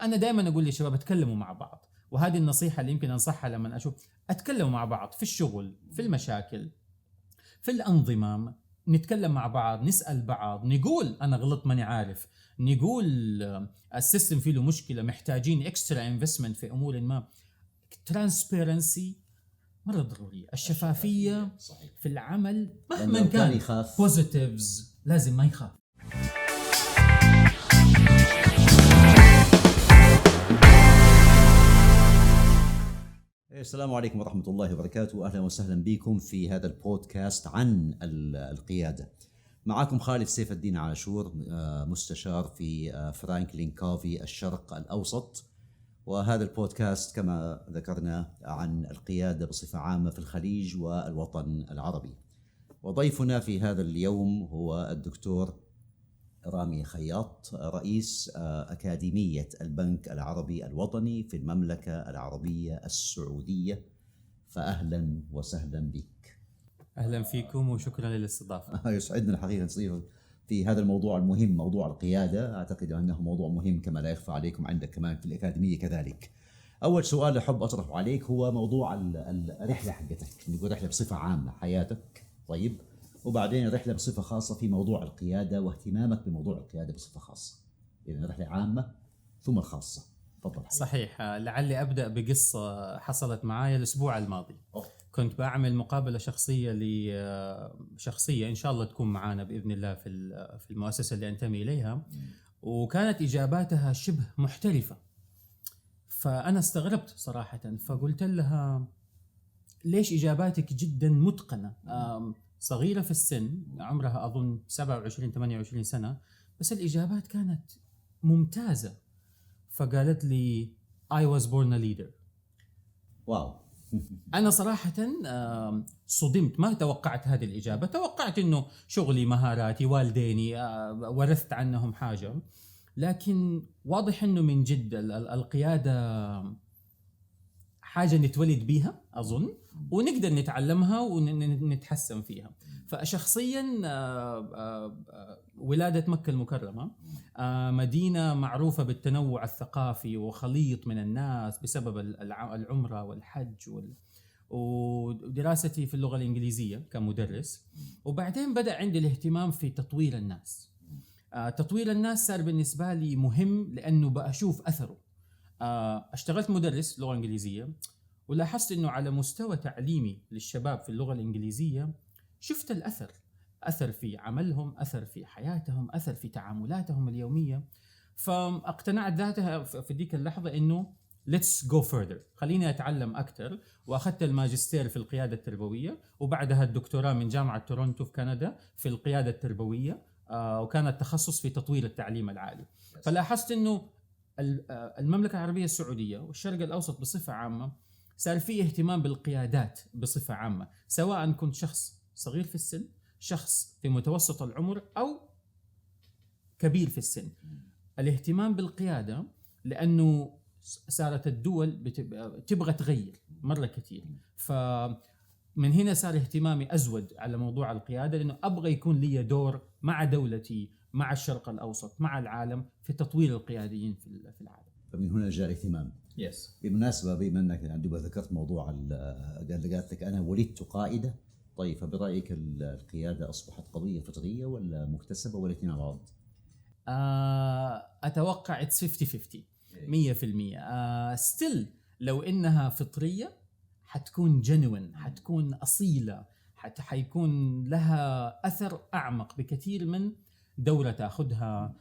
أنا دائما أقول للشباب اتكلموا مع بعض، وهذه النصيحة اللي يمكن أنصحها لما أشوف اتكلموا مع بعض في الشغل، في المشاكل، في الأنظمة. نتكلم مع بعض، نسأل بعض، نقول أنا غلط ماني عارف، نقول السيستم فيه له مشكلة، محتاجين اكسترا انفستمنت في أمور ما. ترانسبيرنسي مرة ضرورية، الشفافية صحيح. في العمل لأنه مهما لو كان كان يخاف بوزيتيفز لازم ما يخاف. السلام عليكم ورحمة الله وبركاته، أهلا وسهلا بكم في هذا البودكاست عن القيادة. معكم خالد سيف الدين عاشور، مستشار في فرانكلين كوفي الشرق الأوسط. وهذا البودكاست كما ذكرنا عن القيادة بصفة عامة في الخليج والوطن العربي. وضيفنا في هذا اليوم هو الدكتور رامي خياط، رئيس أكاديمية البنك العربي الوطني في المملكة العربية السعودية. فأهلا وسهلا بك. أهلا فيكم وشكرا للاستضافة. يسعدنا الحقيقة نصير في هذا الموضوع المهم، موضوع القيادة. أعتقد أنه موضوع مهم كما لا يخفى عليكم عندك كمان في الأكاديمية كذلك. أول سؤال أحب أطرحه عليك هو موضوع الرحلة حقتك، نقول رحلة بصفة عامة حياتك، طيب، وبعدين رحلة بصفة خاصة في موضوع القيادة واهتمامك بموضوع القيادة بصفة خاصة. يعني رحلة عامة ثم الخاصة. تفضل. صحيح، لعلي أبدأ بقصة حصلت معايا الأسبوع الماضي. كنت بعمل مقابلة شخصية لشخصية إن شاء الله تكون معانا بإذن الله في المؤسسة اللي أنتمي إليها، وكانت إجاباتها شبه محترفة. فأنا استغربت صراحة، فقلت لها ليش إجاباتك جدا متقنة؟ صغيرة في السن، عمرها أظن 27-28 سنة، بس الإجابات كانت ممتازة. فقالت لي I was born a leader. واو. أنا صراحة صدمت، ما توقعت هذه الإجابة. توقعت أنه شغلي، مهاراتي، والديني ورثت عنهم حاجة، لكن واضح أنه من جد القيادة حاجة نتولد بيها أظن، ونقدر نتعلمها ونتحسن فيها. فشخصيا ولادة مكة المكرمة مدينة معروفة بالتنوع الثقافي وخليط من الناس بسبب العمرة والحج ودراستي في اللغة الإنجليزية كمدرس. وبعدين بدأ عندي الاهتمام في تطوير الناس. تطوير الناس صار بالنسبة لي مهم لأنه بأشوف أثره. اشتغلت مدرس لغة إنجليزية، ولاحظت أنه على مستوى تعليمي للشباب في اللغة الإنجليزية شفت أثر في عملهم، أثر في حياتهم، أثر في تعاملاتهم اليومية. فاقتنعت ذاتها في ديك اللحظة أنه let's go further، خليني أتعلم أكثر. وأخذت الماجستير في القيادة التربوية، وبعدها الدكتوراه من جامعة تورونتو في كندا في القيادة التربوية، وكانت تخصص في تطوير التعليم العالي. فلاحظت أنه المملكة العربية السعودية والشرق الأوسط بصفة عامة صار فيه اهتمام بالقيادات بصفة عامة، سواء كنت شخص صغير في السن، شخص في متوسط العمر، أو كبير في السن. الاهتمام بالقيادة لأنه صارت الدول تبغى تغير مرة كتير، فمن هنا صار اهتمامي أزود على موضوع القيادة، لأنه أبغى يكون لي دور مع دولتي، مع الشرق الأوسط، مع العالم في تطوير القياديين في العالم. فمن هنا جاء الاهتمام. بالمناسبة، بما أنك عندما ذكرت موضوع قالت لك أنا ولدت قائدة، طيب فبرأيك القيادة أصبحت قضية فطرية ولا مكتسبة ولا الاثنين على بعض؟ أتوقع it's 50-50 100%. still لو إنها فطرية حتكون genuine، حتكون أصيلة، حيكون لها أثر أعمق بكثير من دورة تأخذها،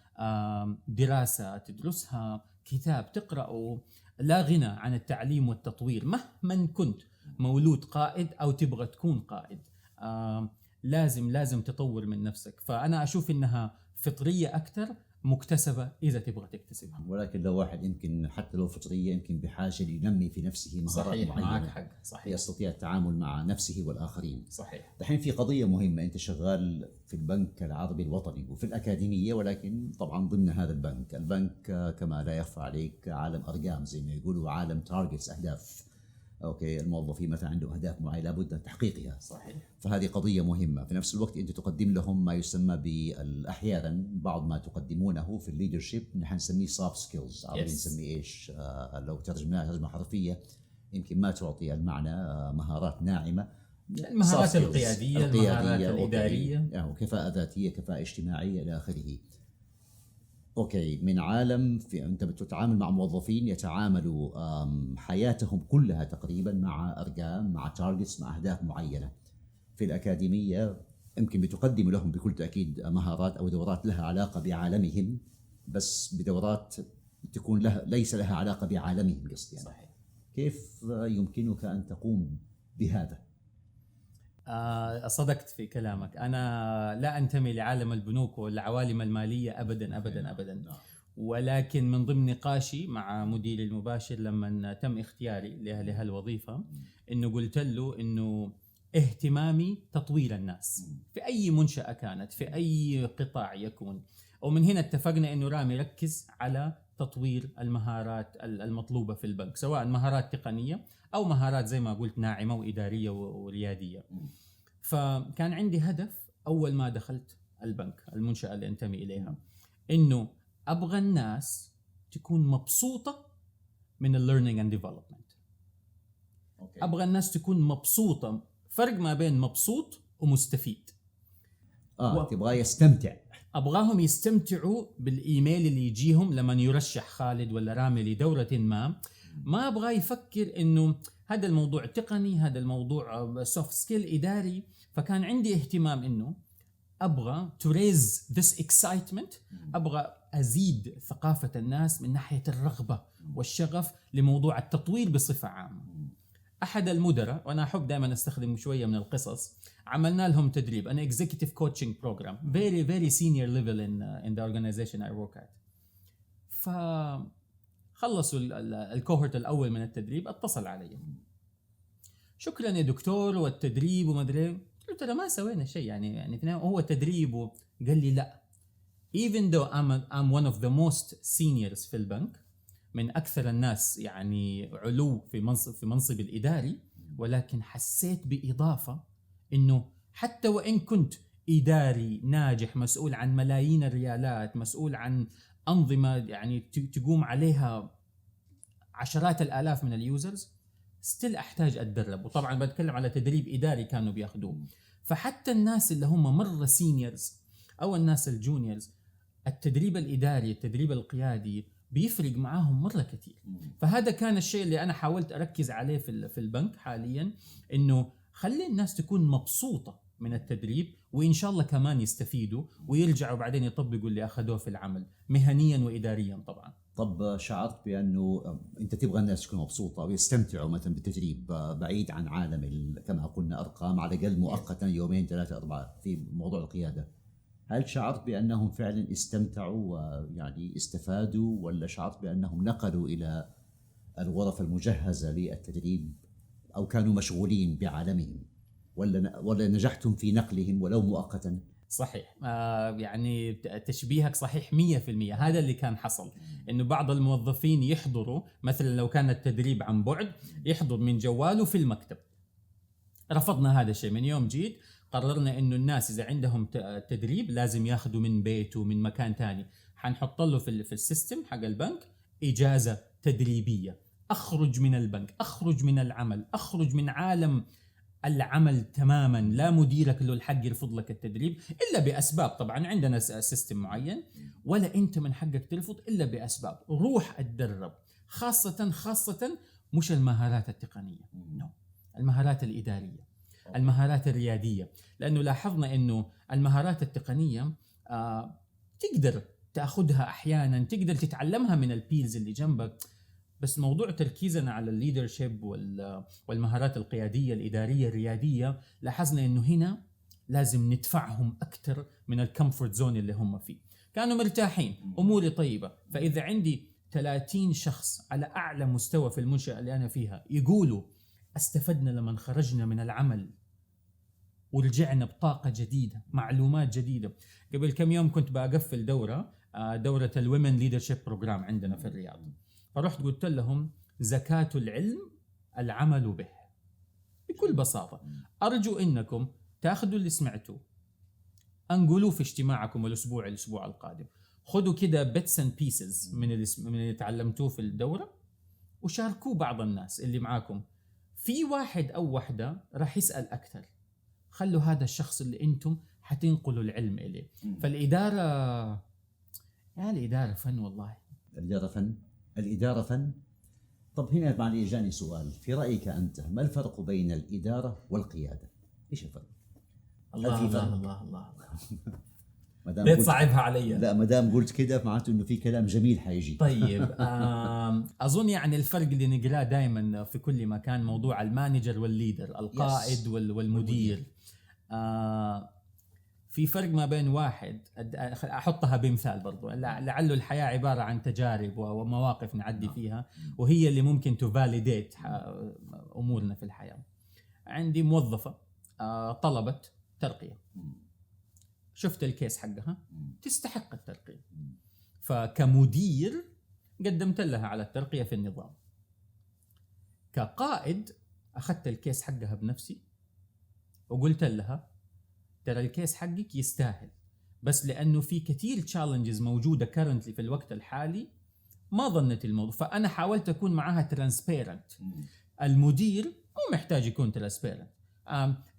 دراسة تدرسها، كتاب تقرأه. لا غنى عن التعليم والتطوير مهما كنت مولود قائد أو تبغى تكون قائد. لازم تطور من نفسك. فأنا أشوف إنها فطرية أكثر، مكتسبة إذا تبغى تكتسبها. ولكن لو واحد يمكن حتى لو فطرية يمكن بحاجة لينمي في نفسه مهارات معينة، معك حق، صحيح، يستطيع التعامل مع نفسه والآخرين. صحيح. دحين في قضية مهمة، أنت شغال في البنك العربي الوطني وفي الأكاديمية، ولكن طبعا ضمن هذا البنك كما لا يخفى عليك عالم أرقام زي ما يقولوا، عالم تارجتس، أهداف. اوكي الموظفين مثلا عندهم اهداف معينه لابد من تحقيقها. صحيح. فهذه قضيه مهمه. في نفس الوقت انت تقدم لهم ما يسمى احيانا بعض ما تقدمونه في الليدرشيب نحن نسميه سوفت سكيلز، او نسميه ايش لو ترجمناها ترجمه حرفيه يمكن ما تعطي المعنى مهارات ناعمه، المهارات القياديه، المهارات الاداريه، كفاءه ذاتيه، كفاءه اجتماعيه الى اخره. اوكي، من عالم انت بتتعامل مع موظفين يتعاملوا حياتهم كلها تقريبا مع ارقام، مع تارجتس، مع اهداف معينه. في الاكاديميه يمكن بتقدم لهم بكل تاكيد مهارات او دورات لها علاقه بعالمهم، بس بدورات تكون ليس لها علاقه بعالمهم قصدي يعني. صحيح. كيف يمكنك ان تقوم بهذا؟ صدقت في كلامك. أنا لا أنتمي لعالم البنوك والعوالم المالية أبدا أبدا أبدا، ولكن من ضمن نقاشي مع مديري المباشر لما تم اختياري لهالوظيفة إنه قلت له إنه اهتمامي تطوير الناس في أي منشأة كانت، في أي قطاع يكون. ومن هنا اتفقنا إنه رامي ركز على تطوير المهارات المطلوبة في البنك، سواء مهارات تقنية أو مهارات زي ما قلت ناعمة وإدارية وريادية. فكان عندي هدف أول ما دخلت البنك، المنشأة اللي أنتمي إليها، إنه أبغى الناس تكون مبسوطة من الليرنينج اند ديفلوبمنت. أبغى الناس تكون مبسوطة، فرق ما بين مبسوط ومستفيد. تبغى يستمتع. أبغاهم يستمتعوا بالإيميل اللي يجيهم لما يرشح خالد ولا رامي لدورة ما أبغى يفكر إنه هذا الموضوع تقني، هذا الموضوع سوفت سكيل إداري. فكان عندي اهتمام إنه أبغى to raise this excitement، أبغى أزيد ثقافة الناس من ناحية الرغبة والشغف لموضوع التطوير بصفة عامة. أحد المدراء، وأنا أحب دائما أستخدم شوية من القصص، عملنا لهم تدريب، أنا executive coaching program very very senior level in the organization I work at. فخلصوا الكوهورت الأول من التدريب، اتصل علي، شكرا يا دكتور والتدريب وما أدري. قلت له ترى ما سوينا شيء يعني هو تدريب. قال لي لا، even though I'm one of the most seniors في البنك، من أكثر الناس يعني علو في منصب الإداري، ولكن حسيت بإضافة إنه حتى وإن كنت إداري ناجح مسؤول عن ملايين الريالات، مسؤول عن أنظمة يعني تقوم عليها عشرات الآلاف من اليوزرز، ستيل أحتاج أتدرب. وطبعا بتكلم على تدريب إداري كانوا بياخدوه. فحتى الناس اللي هم مرة سينيورز أو الناس الجونيورز، التدريب الإداري، التدريب القيادي بيفرق معاهم مرة كتير. فهذا كان الشيء اللي أنا حاولت أركز عليه في البنك حاليا، إنه خلي الناس تكون مبسوطة من التدريب، وإن شاء الله كمان يستفيدوا ويرجعوا بعدين يطبقوا اللي أخذوه في العمل مهنيا وإداريا طبعا. طب شعرت بأنه أنت تبغى الناس تكون مبسوطة ويستمتعوا مثلا بالتدريب بعيد عن عالم كما قلنا أرقام، على الأقل مؤقتا 2 3 4 في موضوع القيادة؟ هل شعرت بأنهم فعلا استمتعوا ويعني استفادوا، ولا شعرت بأنهم نقلوا إلى الغرف المجهزة للتدريب أو كانوا مشغولين بعالمهم، ولا نجحتم في نقلهم ولو مؤقتا؟ صحيح. يعني تشبيهك صحيح 100%. هذا اللي كان حصل، إنه بعض الموظفين يحضروا مثلا لو كان التدريب عن بعد، يحضر من جواله في المكتب. رفضنا هذا الشيء. من يوم جيت قررنا إنه الناس إذا عندهم تدريب لازم ياخذوا من بيته من مكان تاني. حنحط له في السيستم حق البنك إجازة تدريبية، أخرج من البنك، أخرج من العمل، أخرج من عالم العمل تماما، لا مديرك له الحق يرفض لك التدريب إلا بأسباب. طبعا عندنا سيستم معين، ولا أنت من حقك ترفض إلا بأسباب. روح أتدرب، خاصة مش المهارات التقنية، المهارات الإدارية، المهارات الريادية. لأنه لاحظنا أنه المهارات التقنية تقدر تأخذها أحيانا، تقدر تتعلمها من البيلز اللي جنبك، بس موضوع تركيزنا على الليدرشيب والمهارات القيادية الإدارية الريادية، لاحظنا أنه هنا لازم ندفعهم أكثر من الكمفورت زون اللي هم فيه. كانوا مرتاحين، أموري طيبة. فإذا عندي 30 شخص على أعلى مستوى في المنشأة اللي أنا فيها يقولوا استفدنا لما خرجنا من العمل ورجعنا بطاقة جديدة، معلومات جديدة. قبل كم يوم كنت بقفل دورة الومن ليدرشيب بروجرام عندنا في الرياض، فرحت قلت لهم زكاة العلم العمل به. بكل بساطة أرجو أنكم تأخذوا اللي سمعتوه أنقلوه في اجتماعكم الأسبوع القادم. خذوا كده bits and pieces من اللي تعلمتوه في الدورة وشاركوه بعض الناس اللي معاكم. في واحد أو واحدة راح يسأل أكثر، خلوا هذا الشخص اللي أنتم حتنقلوا العلم إليه. فالإدارة الإدارة فن والله. الإدارة فن. طب هنا معلي جاني سؤال، في رأيك أنت ما الفرق بين الإدارة والقيادة؟ إيش الفرق؟ الله ليه تصعبها علي؟ لا ما دام قلت كده معناته إنه في كلام جميل حيجي. طيب أظن يعني الفرق اللي نقراه دائما في كل مكان موضوع المانجر والليدر، القائد والمدير. في فرق ما بين واحد، أحطها بمثال برضو، لعله الحياة عبارة عن تجارب ومواقف نعدي فيها وهي اللي ممكن تفاليديت أمورنا في الحياة. عندي موظفة طلبت ترقية، شفت الكيس حقها تستحق الترقية، فكمدير قدمت لها على الترقية في النظام. كقائد أخذت الكيس حقها بنفسي وقلت لها ترى الكيس حقك يستاهل، بس لأنه في كتير challenges موجودة currently في الوقت الحالي ما ظنت الموضوع، فأنا حاولت أكون معها transparent. المدير مو محتاج يكون transparent.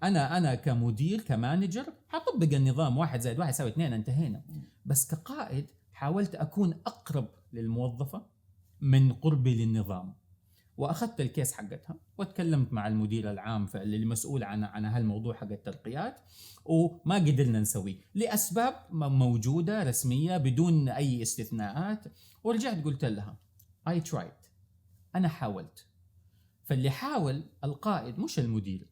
أنا كمدير كمانجر حطبق النظام 1 زائد 1 يساوي 2، انتهينا. بس كقائد حاولت أكون أقرب للموظفة من قربي للنظام، وأخذت الكيس حقتها وتكلمت مع المدير العام اللي مسؤول عن هالموضوع حق الترقيات، وما قدرنا نسويه لأسباب موجودة رسمية بدون أي استثناءات. ورجعت قلت لها I tried، أنا حاولت. فاللي حاول القائد مش المدير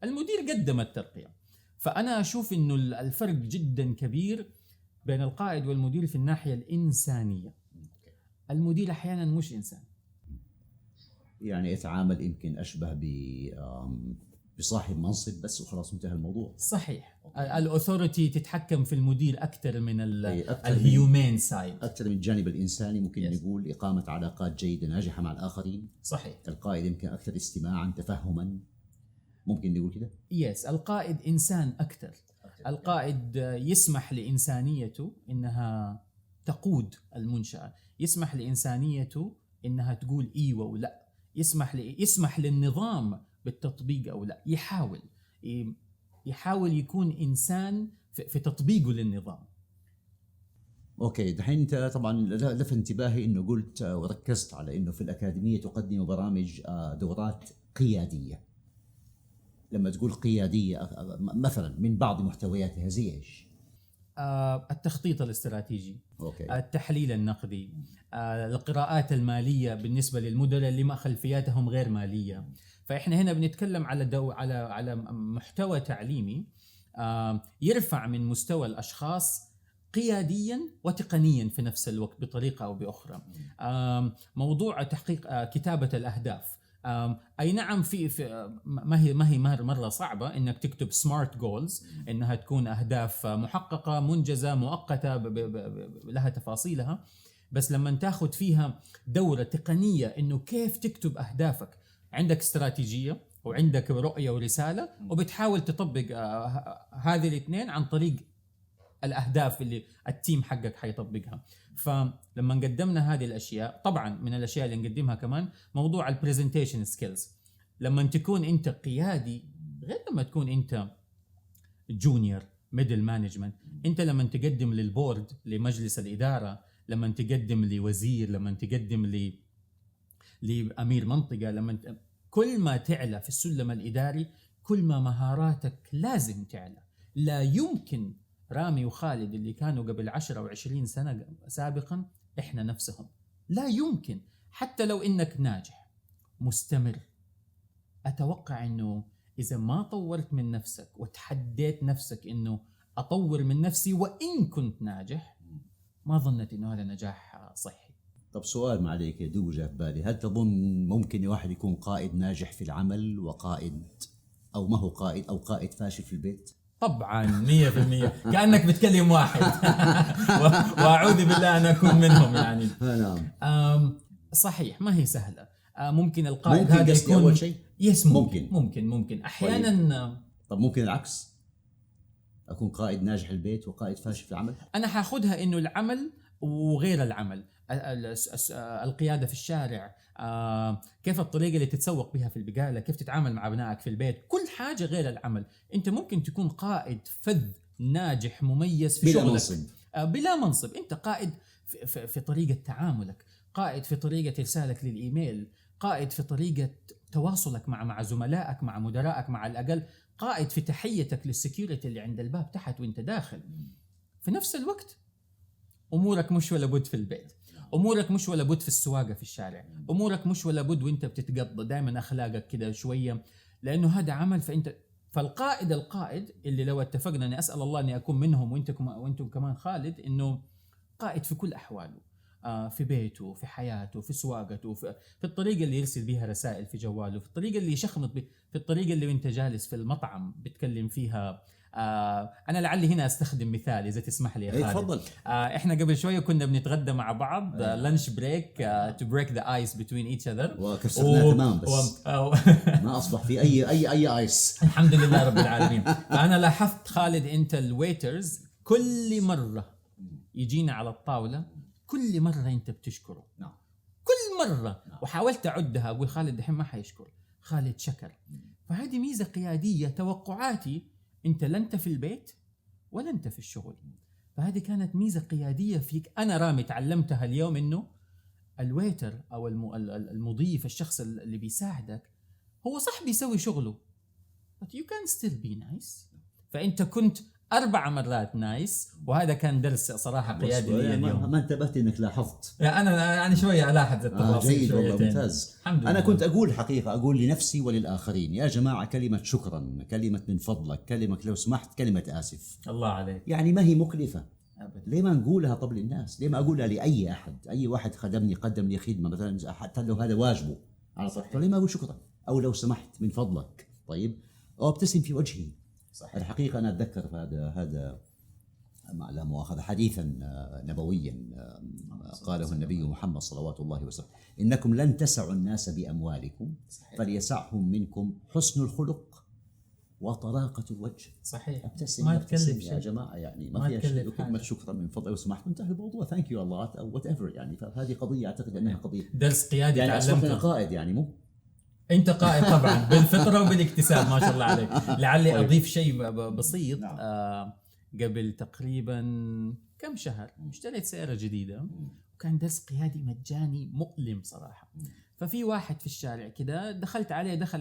قدم الترقية. فأنا أشوف إنه الفرق جدا كبير بين القائد والمدير في الناحية الإنسانية. المدير أحيانا مش إنسان، يعني يتعامل يمكن أشبه بصاحب منصب بس وخلاص انتهى الموضوع. صحيح. الأثوريتي تتحكم في المدير أكثر من الهيومين سايد، أكثر من الجانب الإنساني. ممكن نقول إقامة علاقات جيدة ناجحة مع الآخرين. صحيح. القائد يمكن أكثر استماعا تفهما، ممكن نقول كده. القائد إنسان أكثر. القائد يسمح لإنسانيته إنها تقود المنشأة، يسمح لإنسانيته إنها تقول إيوه ولا، يسمح للنظام بالتطبيق أو لا، يحاول يكون إنسان في تطبيقه للنظام. أوكي، دحين أنت طبعا لفت انتباهي إنه قلت وركزت على إنه في الأكاديمية تقدم برامج دورات قيادية. لما تقول قيادية مثلا من بعض محتوياتها زي إيش؟ التخطيط الاستراتيجي، أوكي. التحليل النقدي، القراءات المالية بالنسبة للمدراء اللي ما خلفياتهم غير مالية. فإحنا هنا بنتكلم على محتوى تعليمي يرفع من مستوى الأشخاص قياديا وتقنيا في نفس الوقت بطريقة أو بأخرى. موضوع تحقيق كتابة الأهداف، أي نعم في ما هي مرة صعبة إنك تكتب سمارت جولز، إنها تكون أهداف محققة منجزة مؤقتة لها تفاصيلها. بس لما تاخد فيها دورة تقنية إنه كيف تكتب أهدافك، عندك استراتيجية وعندك رؤية ورسالة، وبتحاول تطبق هذه الاثنين عن طريق الأهداف اللي التيم حقك حيطبقها. فلما قدمنا هذه الأشياء، طبعا من الأشياء اللي نقدمها كمان موضوع البرزنتيشن سكيلز. لما تكون أنت قيادي غير لما تكون أنت جونيور ميدل مانجمنت. أنت لما تقدم للبورد، لمجلس الإدارة، لما تقدم لوزير، لما تقدم لأمير منطقة، كل ما تعلى في السلم الإداري كل ما مهاراتك لازم تعلى. لا يمكن رامي وخالد اللي كانوا قبل 10 أو 20 سنة سابقا إحنا نفسهم، لا يمكن. حتى لو إنك ناجح مستمر، أتوقع إنه إذا ما طورت من نفسك وتحديت نفسك إنه أطور من نفسي وإن كنت ناجح، ما ظنت إنه هذا نجاح صحي. طب سؤال ما عليك يدوب جاء في بالي، هل تظن ممكن واحد يكون قائد ناجح في العمل وقائد أو ما هو قائد أو قائد فاشل في البيت؟ طبعا 100%. كأنك بتكلم واحد وأعوذ بالله أن أكون منهم يعني. نعم. صحيح، ما هي سهلة. ممكن القائد ممكن هذا قصدي يكون أول شيء يس ممكن. ممكن احيانا. طب ممكن العكس، اكون قائد ناجح البيت وقائد فاشل في العمل؟ انا حاخذها انه العمل وغير العمل، القياده في الشارع، كيف الطريقه اللي تتسوق بها في البقاله، كيف تتعامل مع ابنائك في البيت، كل حاجه غير العمل. انت ممكن تكون قائد فذ ناجح مميز في بلا شغلك منصب. بلا منصب. انت قائد في طريقه تعاملك، قائد في طريقه ارسالك للايميل، قائد في طريقه تواصلك مع زملائك، مع مدرائك، مع الاقل قائد في تحيتك للسكيورتي اللي عند الباب تحت وانت داخل. في نفس الوقت امورك مش ولا بد في البيت، امورك مش ولا بد في السواقه في الشارع، امورك مش ولا بد وانت بتتقضى، دائما اخلاقك كده شويه، لانه هذا عمل. القائد اللي لو اتفقنا، اني اسال الله اني اكون منهم وانتم كمان خالد، انه قائد في كل احواله، في بيته، في حياته، في سواقته، في الطريقه اللي يرسل بها رسائل في جواله، في الطريقه اللي يشخمط في الطريقه اللي وانت جالس في المطعم بتكلم فيها. انا لعلي هنا استخدم مثال اذا تسمح لي يا خالد. تفضل. احنا قبل شويه كنا بنتغدى مع بعض، لانش بريك تو بريك ذا ايس بتوين ايتش اذر، وكسرناه تمام، بس ما اصبح في اي ايس. الحمد لله رب العالمين. فانا لاحظت خالد، انت الويترز كل مره يجينا على الطاوله، كل مره انت بتشكره. نعم. كل مره. وحاولت اعدها، اقول خالد دحين ما حيشكر، خالد شكر. فهذه ميزه قياديه. توقعاتي انت لا انت في البيت ولا انت في الشغل، فهذه كانت ميزه قياديه فيك. انا رامي تعلمتها اليوم، انه الويتر او المضيف، الشخص اللي بيساعدك، هو صح بيسوي شغله but you can still be nice. فانت كنت 4 مرات نايس، وهذا كان درس صراحه قيادي لي اليوم. ما انتبهت انك لاحظت. انا يعني شويه الاحظ التفاصيل. جيد والله، ممتاز. أنا كنت اقول حقيقه، اقول لنفسي وللاخرين، يا جماعه كلمه شكرا، كلمه من فضلك، كلمه لو سمحت، كلمه اسف، الله عليك، يعني ما هي مكلفه أبداً. ليه ما نقولها طب للناس؟ ليه ما اقولها لاي احد؟ اي واحد خدمني، قدم لي خدمه مثلا، حتى لو هذا واجبه على صحته، ليه ما اقول شكرا او لو سمحت من فضلك؟ طيب، او ابتسم في وجهي. صحيح. الحقيقه انا اتذكر هذا لا مؤاخذة حديثا نبويا قاله النبي محمد صلوات الله وسلامه: إنكم لن تسعوا الناس بأموالكم، فليسعهم منكم حسن الخلق وطلاقة الوجه. صحيح. ابتسم، ما ابتسم تكلف يا جماعة، يعني ما ما فيها كلمة شكرا من فضل لو سمحت، انتهى الموضوع، ثانك يو الله او وات ايفر. يعني فهذه قضية اعتقد انها قضية درس قيادي يعني اصبحت انا تعلمته. قائد، يعني مو انت قائد طبعا بالفطره وبالاكتساب، ما شاء الله عليك. لعلي اضيف شيء بسيط. نعم. قبل تقريبا كم شهر اشتريت سيارة جديدة، وكان درس قيادي مجاني مؤلم صراحة. ففي واحد في الشارع كده دخل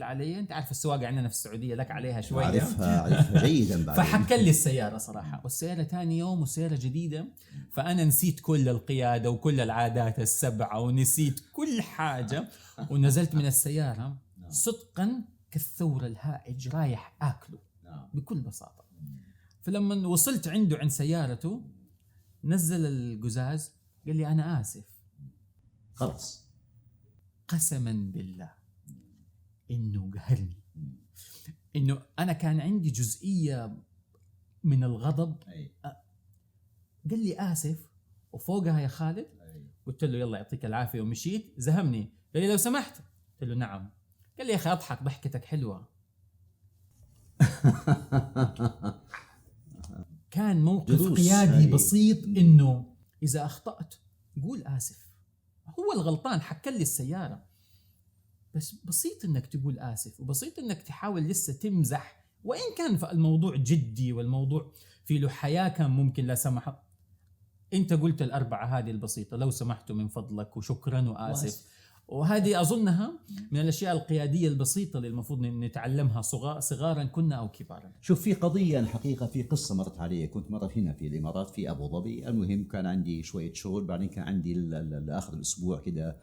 علي، انت عارف السواقة عندنا في السعودية لك عليها شوية، عارفها جيدا بعد. فحكى لي السيارة صراحة، والسيارة ثاني يوم وسيارة جديدة، فأنا نسيت كل القيادة وكل العادات السبعة ونسيت كل حاجة، ونزلت من السيارة صدقا كالثور الهائج رايح آكله بكل بساطة. فلما وصلت عنده عند سيارته نزل القزاز، قال لي أنا آسف. خلاص، قسما بالله إنه قهرني، إنه أنا كان عندي جزئية من الغضب. قال لي آسف، وفوقها يا خالد قلت له يلا يعطيك العافية، ومشيت. زهمني، قال لي لو سمحت، قلت له نعم. قال لي يا أخي أضحك، ضحكتك حلوة. كان موقف قيادي بسيط، إنه إذا أخطأت قول آسف. هو الغلطان، حكى لي السيارة، بس بسيط إنك تقول آسف، وبسيط إنك تحاول لسه تمزح، وإن كان الموضوع جدي والموضوع في له حياة، كان ممكن لا سمح. أنت قلت الأربعة هذه البسيطة: لو سمحتوا، من فضلك، وشكرا، وآسف. وهذه أظنها من الأشياء القيادية البسيطة اللي المفروض نتعلمها صغارا كنا أو كبارا. شوف، في قضية الحقيقة، في قصة مرت علي. كنت مرة هنا في الإمارات في أبو ظبي، المهم كان عندي شوية شغل، بعدين كان عندي آخر الأسبوع كده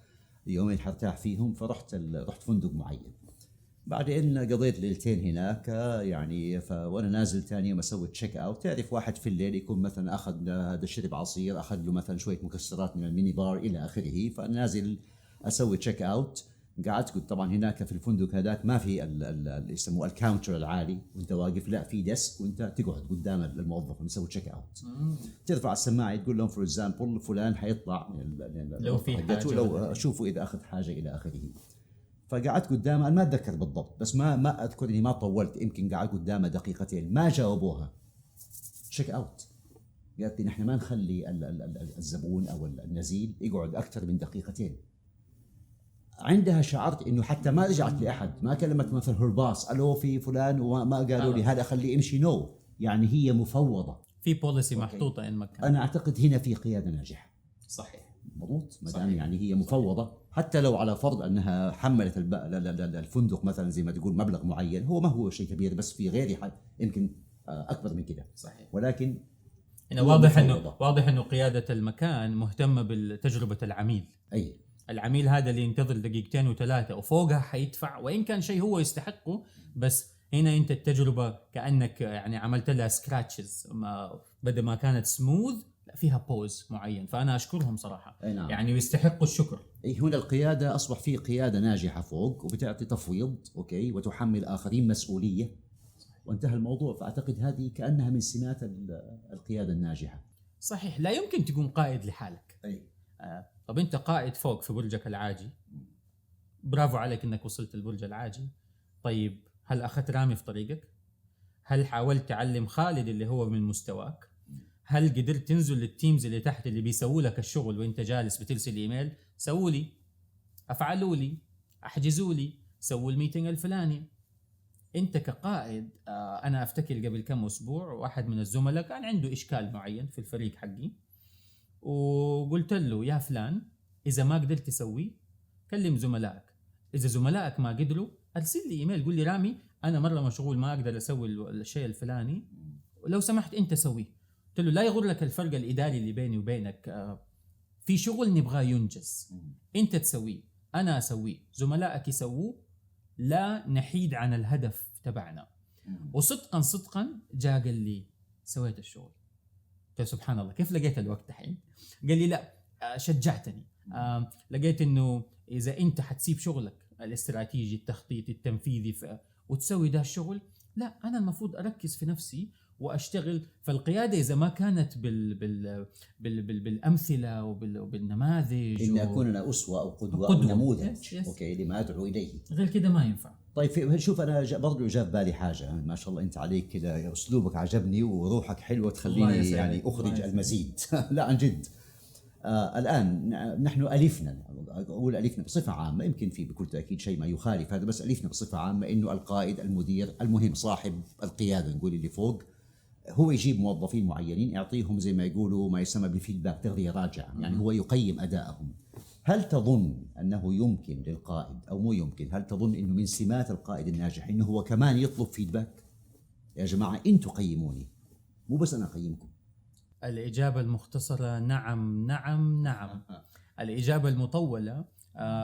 يومين حرتاح فيهم، رحت فندق معين. بعدين قضيت ليلتين هناك يعني، وانا نازل ثاني يوم اسوي تشيك اوت. تعرف واحد في الليل يكون مثلا اخذ هذا شرب عصير، اخذ له مثلا شويه مكسرات من الميني بار الى اخره، فانا نازل اسوي تشيك اوت. قلت طبعا هناك في الفندق هذاك ما في اللي يسموه الكاونتر العالي وانت واقف، لا في ديسك وانت تقعد قدام الموظف مسوي تشيك اوت. ترفع السماعه تقول لهم فور اكزامبل فلان حيطلع لو في حاجه، لو اشوفوا اذا اخذ حاجه الى اخره. فقعدت قدامه، انا ما اتذكر بالضبط بس ما اذكر اني ما طولت، يمكن قعدت قدامه دقيقتين ما جاوبوها، تشيك اوت. قالت لي نحن ما نخلي الزبون او النزيل يقعد اكثر من دقيقتين. عندها شعرت انه حتى ما رجعت لاحد، ما كلمت مثلا هرباص الو في فلان وما قالوا لي هذا خليه يمشي، نو يعني هي مفوضه في بوليسي محطوطه ان مكان. انا اعتقد هنا في قياده ناجحه. صحيح. مضبوط، ما دام يعني هي مفوضه، حتى لو على فرض انها حملت الفندق مثلا زي ما تقول مبلغ معين، هو ما هو شيء كبير بس في غيره يمكن اكبر من كده. صحيح. ولكن هنا واضح انه قياده المكان مهتمه بتجربه العميل. اي العميل هذا اللي ينتظر دقيقتين وثلاثه وفوقها حيدفع، وان كان شيء هو يستحقه، بس هنا انت التجربه كانك يعني عملت لها سكراتشز، بدل ما كانت سموث لا فيها بوز معين. فانا اشكرهم صراحه. نعم. يعني يستحقوا الشكر. اي هنا القياده اصبح في قياده ناجحه فوق وبتعطي تفويض اوكي وتحمل اخرين مسؤوليه وانتهى الموضوع. فاعتقد هذه كانها من سمات القياده الناجحه. صحيح. لا يمكن تكون قائد لحالك. اي طب انت قائد فوق في برجك العاجي، برافو عليك انك وصلت البرج العاجي. طيب هل اخذت رامي في طريقك؟ هل حاولت تعلم خالد اللي هو من مستواك؟ هل قدرت تنزل للتيمز اللي تحت اللي بيسووا لك الشغل وانت جالس بترسل ايميل؟ سووا لي، افعلوا لي، احجزوا لي، سووا الميتنج الفلاني. انت كقائد انا افتكر قبل كم اسبوع واحد من الزملاء كان عنده اشكال معين في الفريق حقي، وقلت له يا فلان اذا ما قدرت تسويه كلم زملائك، اذا زملائك ما قدروا ارسل لي ايميل قول لي رامي انا مره مشغول ما اقدر اسوي الشيء الفلاني، لو سمحت انت سويه. قلت له لا يغرك الفرق الاداري اللي بيني وبينك، في شغل نبغاه ينجز، انت تسويه انا اسويه زملائك يسووه، لا نحيد عن الهدف تبعنا. وصدقا جاء قال لي سويت الشغل. قلت سبحان الله كيف لقيت الوقت الحين؟ قال لي لا شجعتني، لقيت انه اذا انت حتسيب شغلك الاستراتيجي التخطيطي التنفيذي وتسوي ده الشغل، لا انا المفروض اركز في نفسي واشتغل. فالقياده اذا ما كانت بالامثله وبالنماذج اني اكون انا اسوه او قدوه او نموذج اوكي لما ادعو اليه، غير كده ما ينفع. طيب شوف انا برضو جاء في بالي حاجه، ما شاء الله انت عليك كذا اسلوبك عجبني وروحك حلوه تخليني يعني اخرج المزيد لا عن جد. الان نحن الفنا، اقول الفنا بصفه عامه، يمكن في بكل تاكيد شيء ما يخالف هذا، بس الفنا بصفه عامه انه القائد المدير المهم صاحب القياده نقول اللي فوق هو يجيب موظفين معينين يعطيهم زي ما يقولوا ما يسمى بالفيدباك، تغذيه راجعه، يعني هو يقيم ادائهم. هل تظن انه يمكن للقائد او مو يمكن، هل تظن انه من سمات القائد الناجح انه هو كمان يطلب فيدباك؟ يا جماعه انتم قيموني مو بس انا اقيمكم. الاجابه المختصره نعم نعم نعم. الاجابه المطوله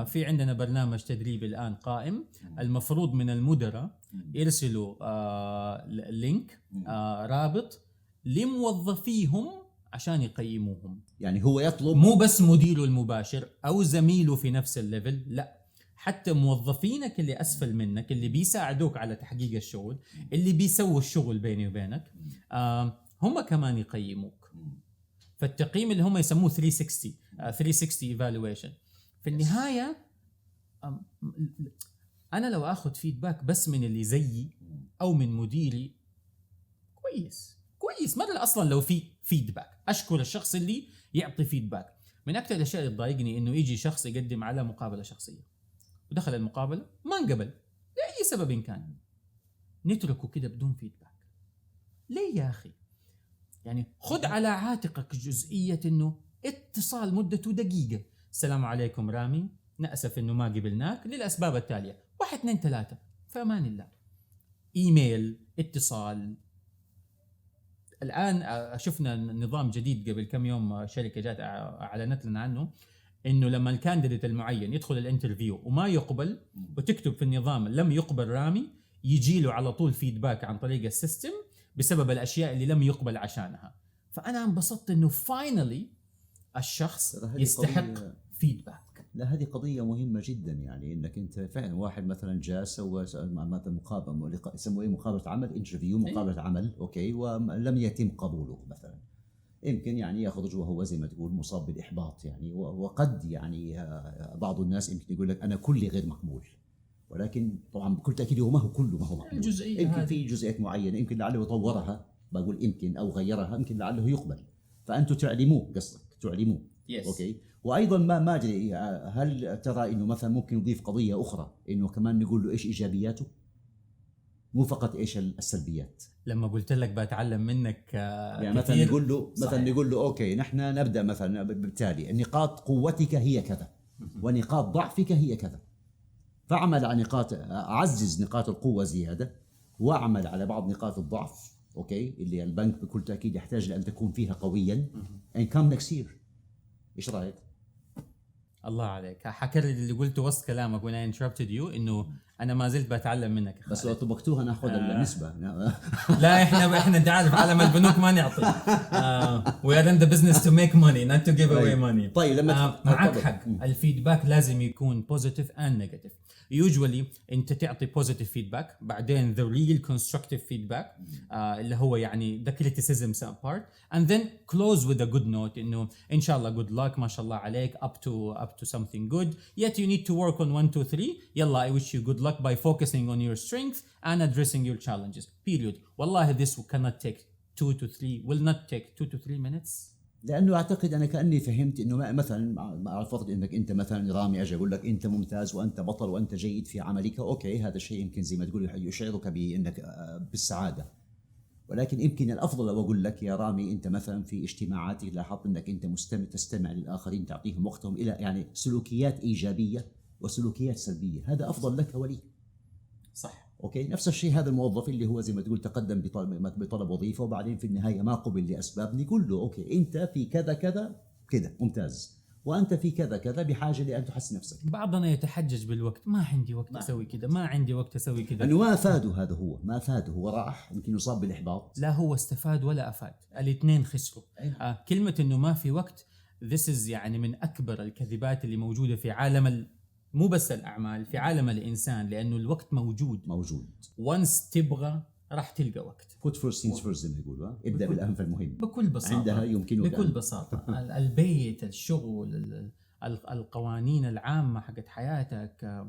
في عندنا برنامج تدريبي الآن قائم، المفروض من المدراء يرسلوا لينك رابط لموظفيهم عشان يقيموهم. يعني هو يطلب مو بس مديره المباشر أو زميله في نفس الليفل، لا حتى موظفينك اللي أسفل منك اللي بيساعدوك على تحقيق الشغل، اللي بيسووا الشغل بيني وبينك، هم كمان يقيموك. فالتقييم اللي هم يسموه 360 evaluation. في النهاية أنا لو أخذ فيدباك بس من اللي زيي أو من مديري كويس مرة. أصلا لو في فيدباك أشكر الشخص اللي يعطي فيدباك. من أكثر الأشياء اللي تضايقني إنه يجي شخص يقدم على مقابلة شخصية ودخل المقابلة ما انقبل لأي سبب كان، نتركه كده بدون فيدباك. ليه يا أخي؟ يعني خذ على عاتقك جزئية إنه اتصال مدته دقيقة، السلام عليكم رامي، نأسف إنه ما قبلناك للأسباب التالية 1 2 3، في أمان الله. إيميل، اتصال. الآن شفنا نظام جديد قبل كم يوم شركة جات أعلنت لنا عنه، إنه لما الكانديديت المعين يدخل الانترفيو وما يقبل وتكتب في النظام لم يقبل رامي، يجي له على طول فيدباك عن طريق السيستم بسبب الأشياء اللي لم يقبل عشانها. فأنا انبسطت إنه فاينلي الشخص يستحق فيدباك. لا هذه قضية مهمة جدا، يعني انك انت فعلا واحد مثلا جاء سوى مثلا مقابلة يسموه مقابلة عمل، انترفيو، مقابلة عمل اوكي، ولم يتم قبوله مثلا، يمكن يعني ياخذ وهو زي ما تقول مصاب بالاحباط يعني، وقد يعني بعض الناس يمكن يقول لك انا كلي غير مقبول، ولكن طبعا بكل تاكيد هو ما هو كله، ما هو مقبول. الجزئية يمكن هذه. في جزئيات معينه يمكن لعله طورها، بقول يمكن او غيرها، يمكن لعله يقبل، فانتم تعلموه، قصدك تعلموه. Yes. اوكي. وايضا ما ادري هل ترى انه مثلا ممكن نضيف قضيه اخرى، انه كمان نقول له ايش ايجابياته، مو فقط ايش السلبيات. لما قلت لك بتعلم منك يعني مثلا كثير. نقول له صحيح. نقول له اوكي نحن نبدا مثلا بالتالي نقاط قوتك هي كذا ونقاط ضعفك هي كذا، فاعمل على اعزز نقاط القوه زياده، واعمل على بعض نقاط الضعف. اوكي، اللي البنك بكل تاكيد يحتاج لان تكون فيها قويا. and come next year. ايش رايك؟ الله عليك، حكرر اللي قلته وسط كلامك when I interrupted you انه انا ما زلت بتعلم منك يا بس لو خالد. طبقتوها ناخذ النسبه. لا احنا انت عارف عالم البنوك ما نعطي. we are in the business to make money not to give away money. طيب لما معك حق، الفيدباك لازم يكون positive and negative. usually انت تعطي positive feedback، بعدين the real constructive feedback اللي هو يعني the criticism part, and then close with a good note انه ان شاء الله good luck، ما شاء الله عليك up to something good, yet you need to work on 1 2 3. يلا I wish you good luck by focusing on your strengths and addressing your challenges. period. والله this cannot take 2 to 3 will not take 2 to 3 minutes. لانه اعتقد انا كاني فهمت انه مثلا مع الفرض انك انت مثلا رامي اجي اقول لك انت ممتاز وانت بطل وانت جيد في عملك، اوكي هذا الشيء يمكن زي ما تقول يشعرك بانك بالسعاده، ولكن يمكن الافضل لو اقول لك يا رامي انت مثلا في اجتماعاتك لاحظت انك انت تستمع للاخرين، تعطيهم وقتهم الى يعني سلوكيات ايجابيه وسلوكيات سلبيه، هذا افضل لك ولي. صح. اوكي، نفس الشيء هذا الموظف اللي هو زي ما تقول تقدم بطلب وظيفه وبعدين في النهايه ما قبل لاسباب، نقول له اوكي انت في كذا كذا كذا ممتاز، وانت في كذا كذا بحاجه لان تحسن نفسك. بعضنا يتحجج بالوقت، ما عندي وقت اسوي كذا، ما عندي وقت اسوي كذا، انه ما افاده، هذا هو ما افاده، هو راح يمكن يصاب بالاحباط. لا هو استفاد ولا افاد، الاثنين خسروا. كلمه انه ما في وقت this is يعني من اكبر الكذبات اللي موجوده في عالم مو بس الاعمال، في عالم الانسان، لانه الوقت موجود. once تبغى راح تلقى وقت. put first things first زي ما يقولوا، ابدا بالاهم فالمهم. بكل بساطه عندها يمكنك بكل بساطه البيت، الشغل، القوانين العامه حقت حياتك،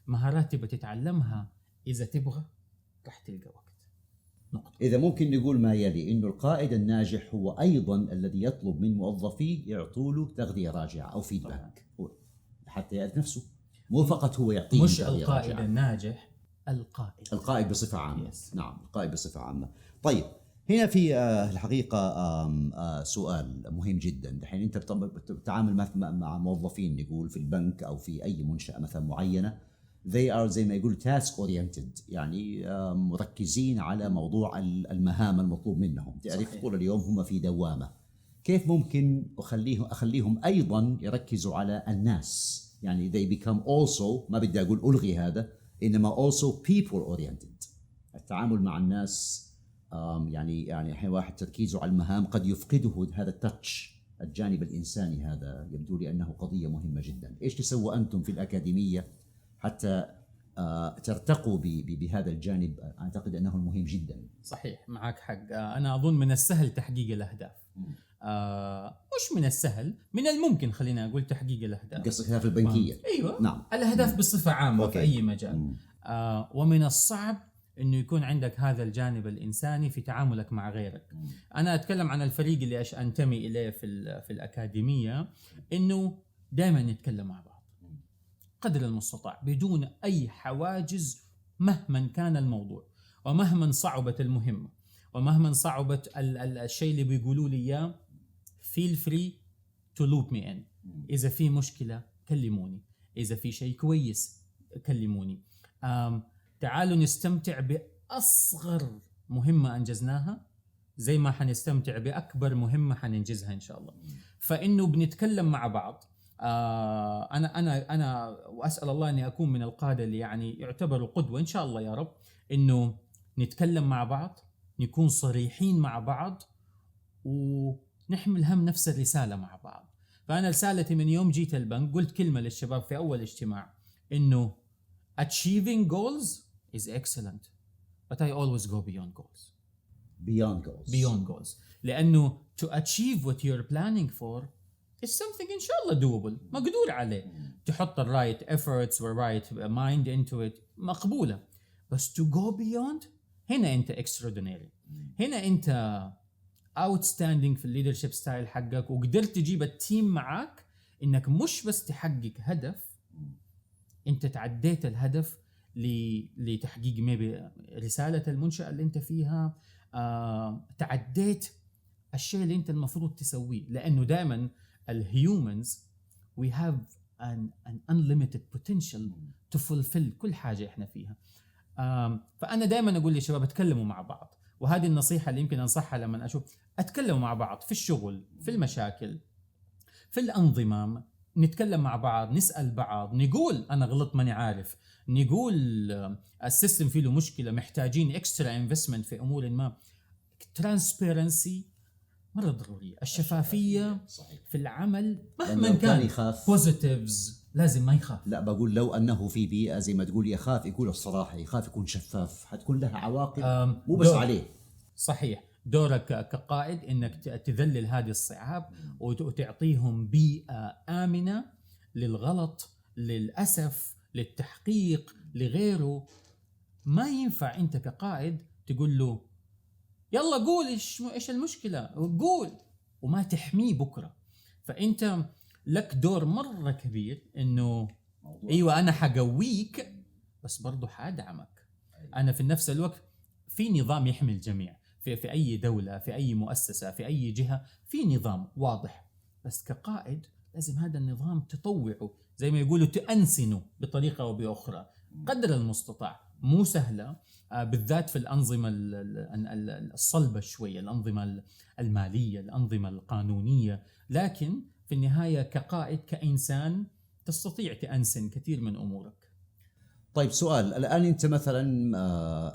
مهارات تبغى تتعلمها، اذا تبغى راح تلقى وقت. نقطة. إذا ممكن نقول ما يلي، إنه القائد الناجح هو أيضا الذي يطلب من موظفيه يعطوا له تغذية راجعة أو فيدباك حتى يعرف نفسه، مو فقط هو يعطيه مش القائد راجعة. الناجح القائد بصفة عامة. yes. نعم، القائد بصفة عامة. طيب هنا في الحقيقة سؤال مهم جدا. الحين أنت بتتعامل مع موظفين نقول في البنك أو في أي منشأة مثلا معينة، they are زي ما يقول task oriented، يعني مركزين على موضوع المهام المطلوب منهم. تعرف طول اليوم هم في دوامة، كيف ممكن أخليهم أيضا يركزوا على الناس؟ يعني they become also، ما بدي أقول ألغي هذا، إنما also people oriented. التعامل مع الناس يعني الحين واحد تركيزه على المهام قد يفقده هذا التاتش، الجانب الإنساني هذا. يبدو لي أنه قضية مهمة جدا. إيش تسووا أنتم في الأكاديمية حتى ترتقوا بهذا الجانب؟ أعتقد أنه مهم جدا. صحيح، معك حق. أنا أظن من السهل تحقيق الأهداف. مش من السهل، من الممكن خلينا أقول تحقيق الأهداف. قصدك الأهداف البنكية؟ أيوة. نعم. الأهداف بصفة عامة في أي مجال. ومن الصعب إنه يكون عندك هذا الجانب الإنساني في تعاملك مع غيرك. أنا أتكلم عن الفريق اللي أنتمي إليه في الأكاديمية، إنه دائما نتكلم مع بعض قدر المستطاع بدون أي حواجز، مهما كان الموضوع ومهما صعبت المهمة ومهما صعبت الشيء اللي بيقولوا لي إياه. feel free to loop me in. إذا في مشكلة كلموني، إذا في شيء كويس كلموني. تعالوا نستمتع بأصغر مهمة أنجزناها زي ما حنستمتع بأكبر مهمة حننجزها إن شاء الله. فإنه بنتكلم مع بعض. أنا وأسأل الله أني أكون من القادة اللي يعني يعتبروا قدوة إن شاء الله يا رب، إنه نتكلم مع بعض، نكون صريحين مع بعض، ونحمل هم نفس الرسالة مع بعض. فأنا رسالتي من يوم جيت البنك قلت كلمة للشباب في أول اجتماع، إنه achieving goals is excellent but I always go beyond goals. beyond goals. لأنه to achieve what you're planning for it's something إن شاء الله doable مقدور عليه. تحط الرايت efforts والرايت mind into it مقبولة. بس to go beyond هنا أنت extraordinary. هنا أنت outstanding في leadership style حقك، وقدرت تجيب التيم معاك إنك مش بس تحقق هدف، أنت تعديت الهدف لتحقيق maybe رسالة المنشأة اللي أنت فيها، تعديت الشيء اللي أنت المفروض تسويه. لأنه دائما الهيومنز we have an unlimited potential to fulfill كل حاجة إحنا فيها. فأنا دائما أقول للشباب اتكلموا مع بعض، وهذه النصيحة اللي يمكن أنصحها لما أشوف، اتكلموا مع بعض في الشغل، في المشاكل، في الأنظمة، نتكلم مع بعض، نسأل بعض، نقول أنا غلط ماني عارف، نقول السيستم فيه له مشكلة، محتاجين اكسترا انفستمنت في أمور ما. ترانسبيرنسي مرة ضرورية، الشفافية صحيح. في العمل مهما كان بوزيتيفز لازم ما يخاف. لا بقول لو أنه في بيئة زي ما تقول يخاف يقول الصراحة، يخاف يكون شفاف، حتكون لها عواقب مو بس عليه. صحيح. دورك كقائد انك تذلل هذه الصعاب وتعطيهم بيئة آمنة للغلط، للأسف، للتحقيق، لغيره. ما ينفع انت كقائد تقول له يلا قول ايش المشكلة، قول، وما تحميه بكرة. فانت لك دور مرة كبير انه ايوه انا حقويك بس برضو حادعمك. انا في نفس الوقت في نظام يحمي الجميع، في أي دولة، في أي مؤسسة، في أي جهة في نظام واضح، بس كقائد لازم هذا النظام تطوعه، زي ما يقولوا تأنسنه بطريقة أو بأخرى قدر المستطاع. مو سهلة بالذات في الأنظمة الصلبة شوية، الأنظمة المالية، الأنظمة القانونية، لكن في النهاية كقائد كإنسان تستطيع تأنسن كثير من أمورك. طيب سؤال، الآن أنت مثلا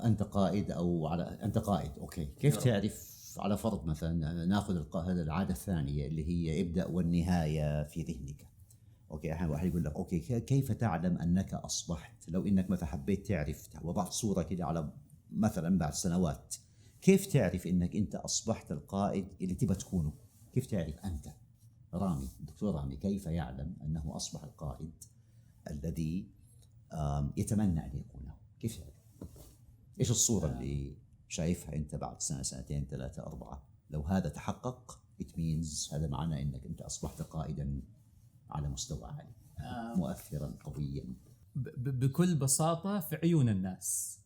أنت قائد أنت قائد أوكي، كيف تعرف على فرض مثلا ناخذ هذا العادة الثانية اللي هي ابدأ والنهاية في ذهنك. أوكي أحيانا واحد يقول لك أوكي كيف تعلم أنك أصبحت، لو إنك مثلا حبيت تعرف وضعت صورة كده على مثلا بعد سنوات، كيف تعرف إنك أنت أصبحت القائد اللي تبى تكونه؟ كيف تعرف أنت رامي، دكتور رامي، كيف يعلم أنه أصبح القائد الذي يتمنى أن يكونه؟ كيف يعني؟ إيش الصورة اللي شايفها أنت بعد سنة، سنتين، 3، 4؟ لو هذا تحقق it means هذا معناه أنك أنت أصبحت قائدا على مستوى عالي، مؤثرا قويا. بكل بساطة في عيون الناس،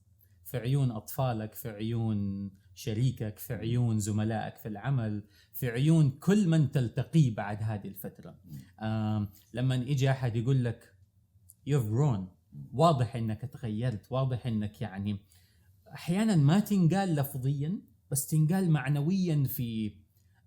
في عيون أطفالك، في عيون شريكك، في عيون زملائك في العمل، في عيون كل من تلتقيه بعد هذه الفترة. لما يجي أحد يقول لك you've grown، واضح انك تغيرت، واضح انك يعني احيانا ما تنقال لفظيا بس تنقال معنويا. في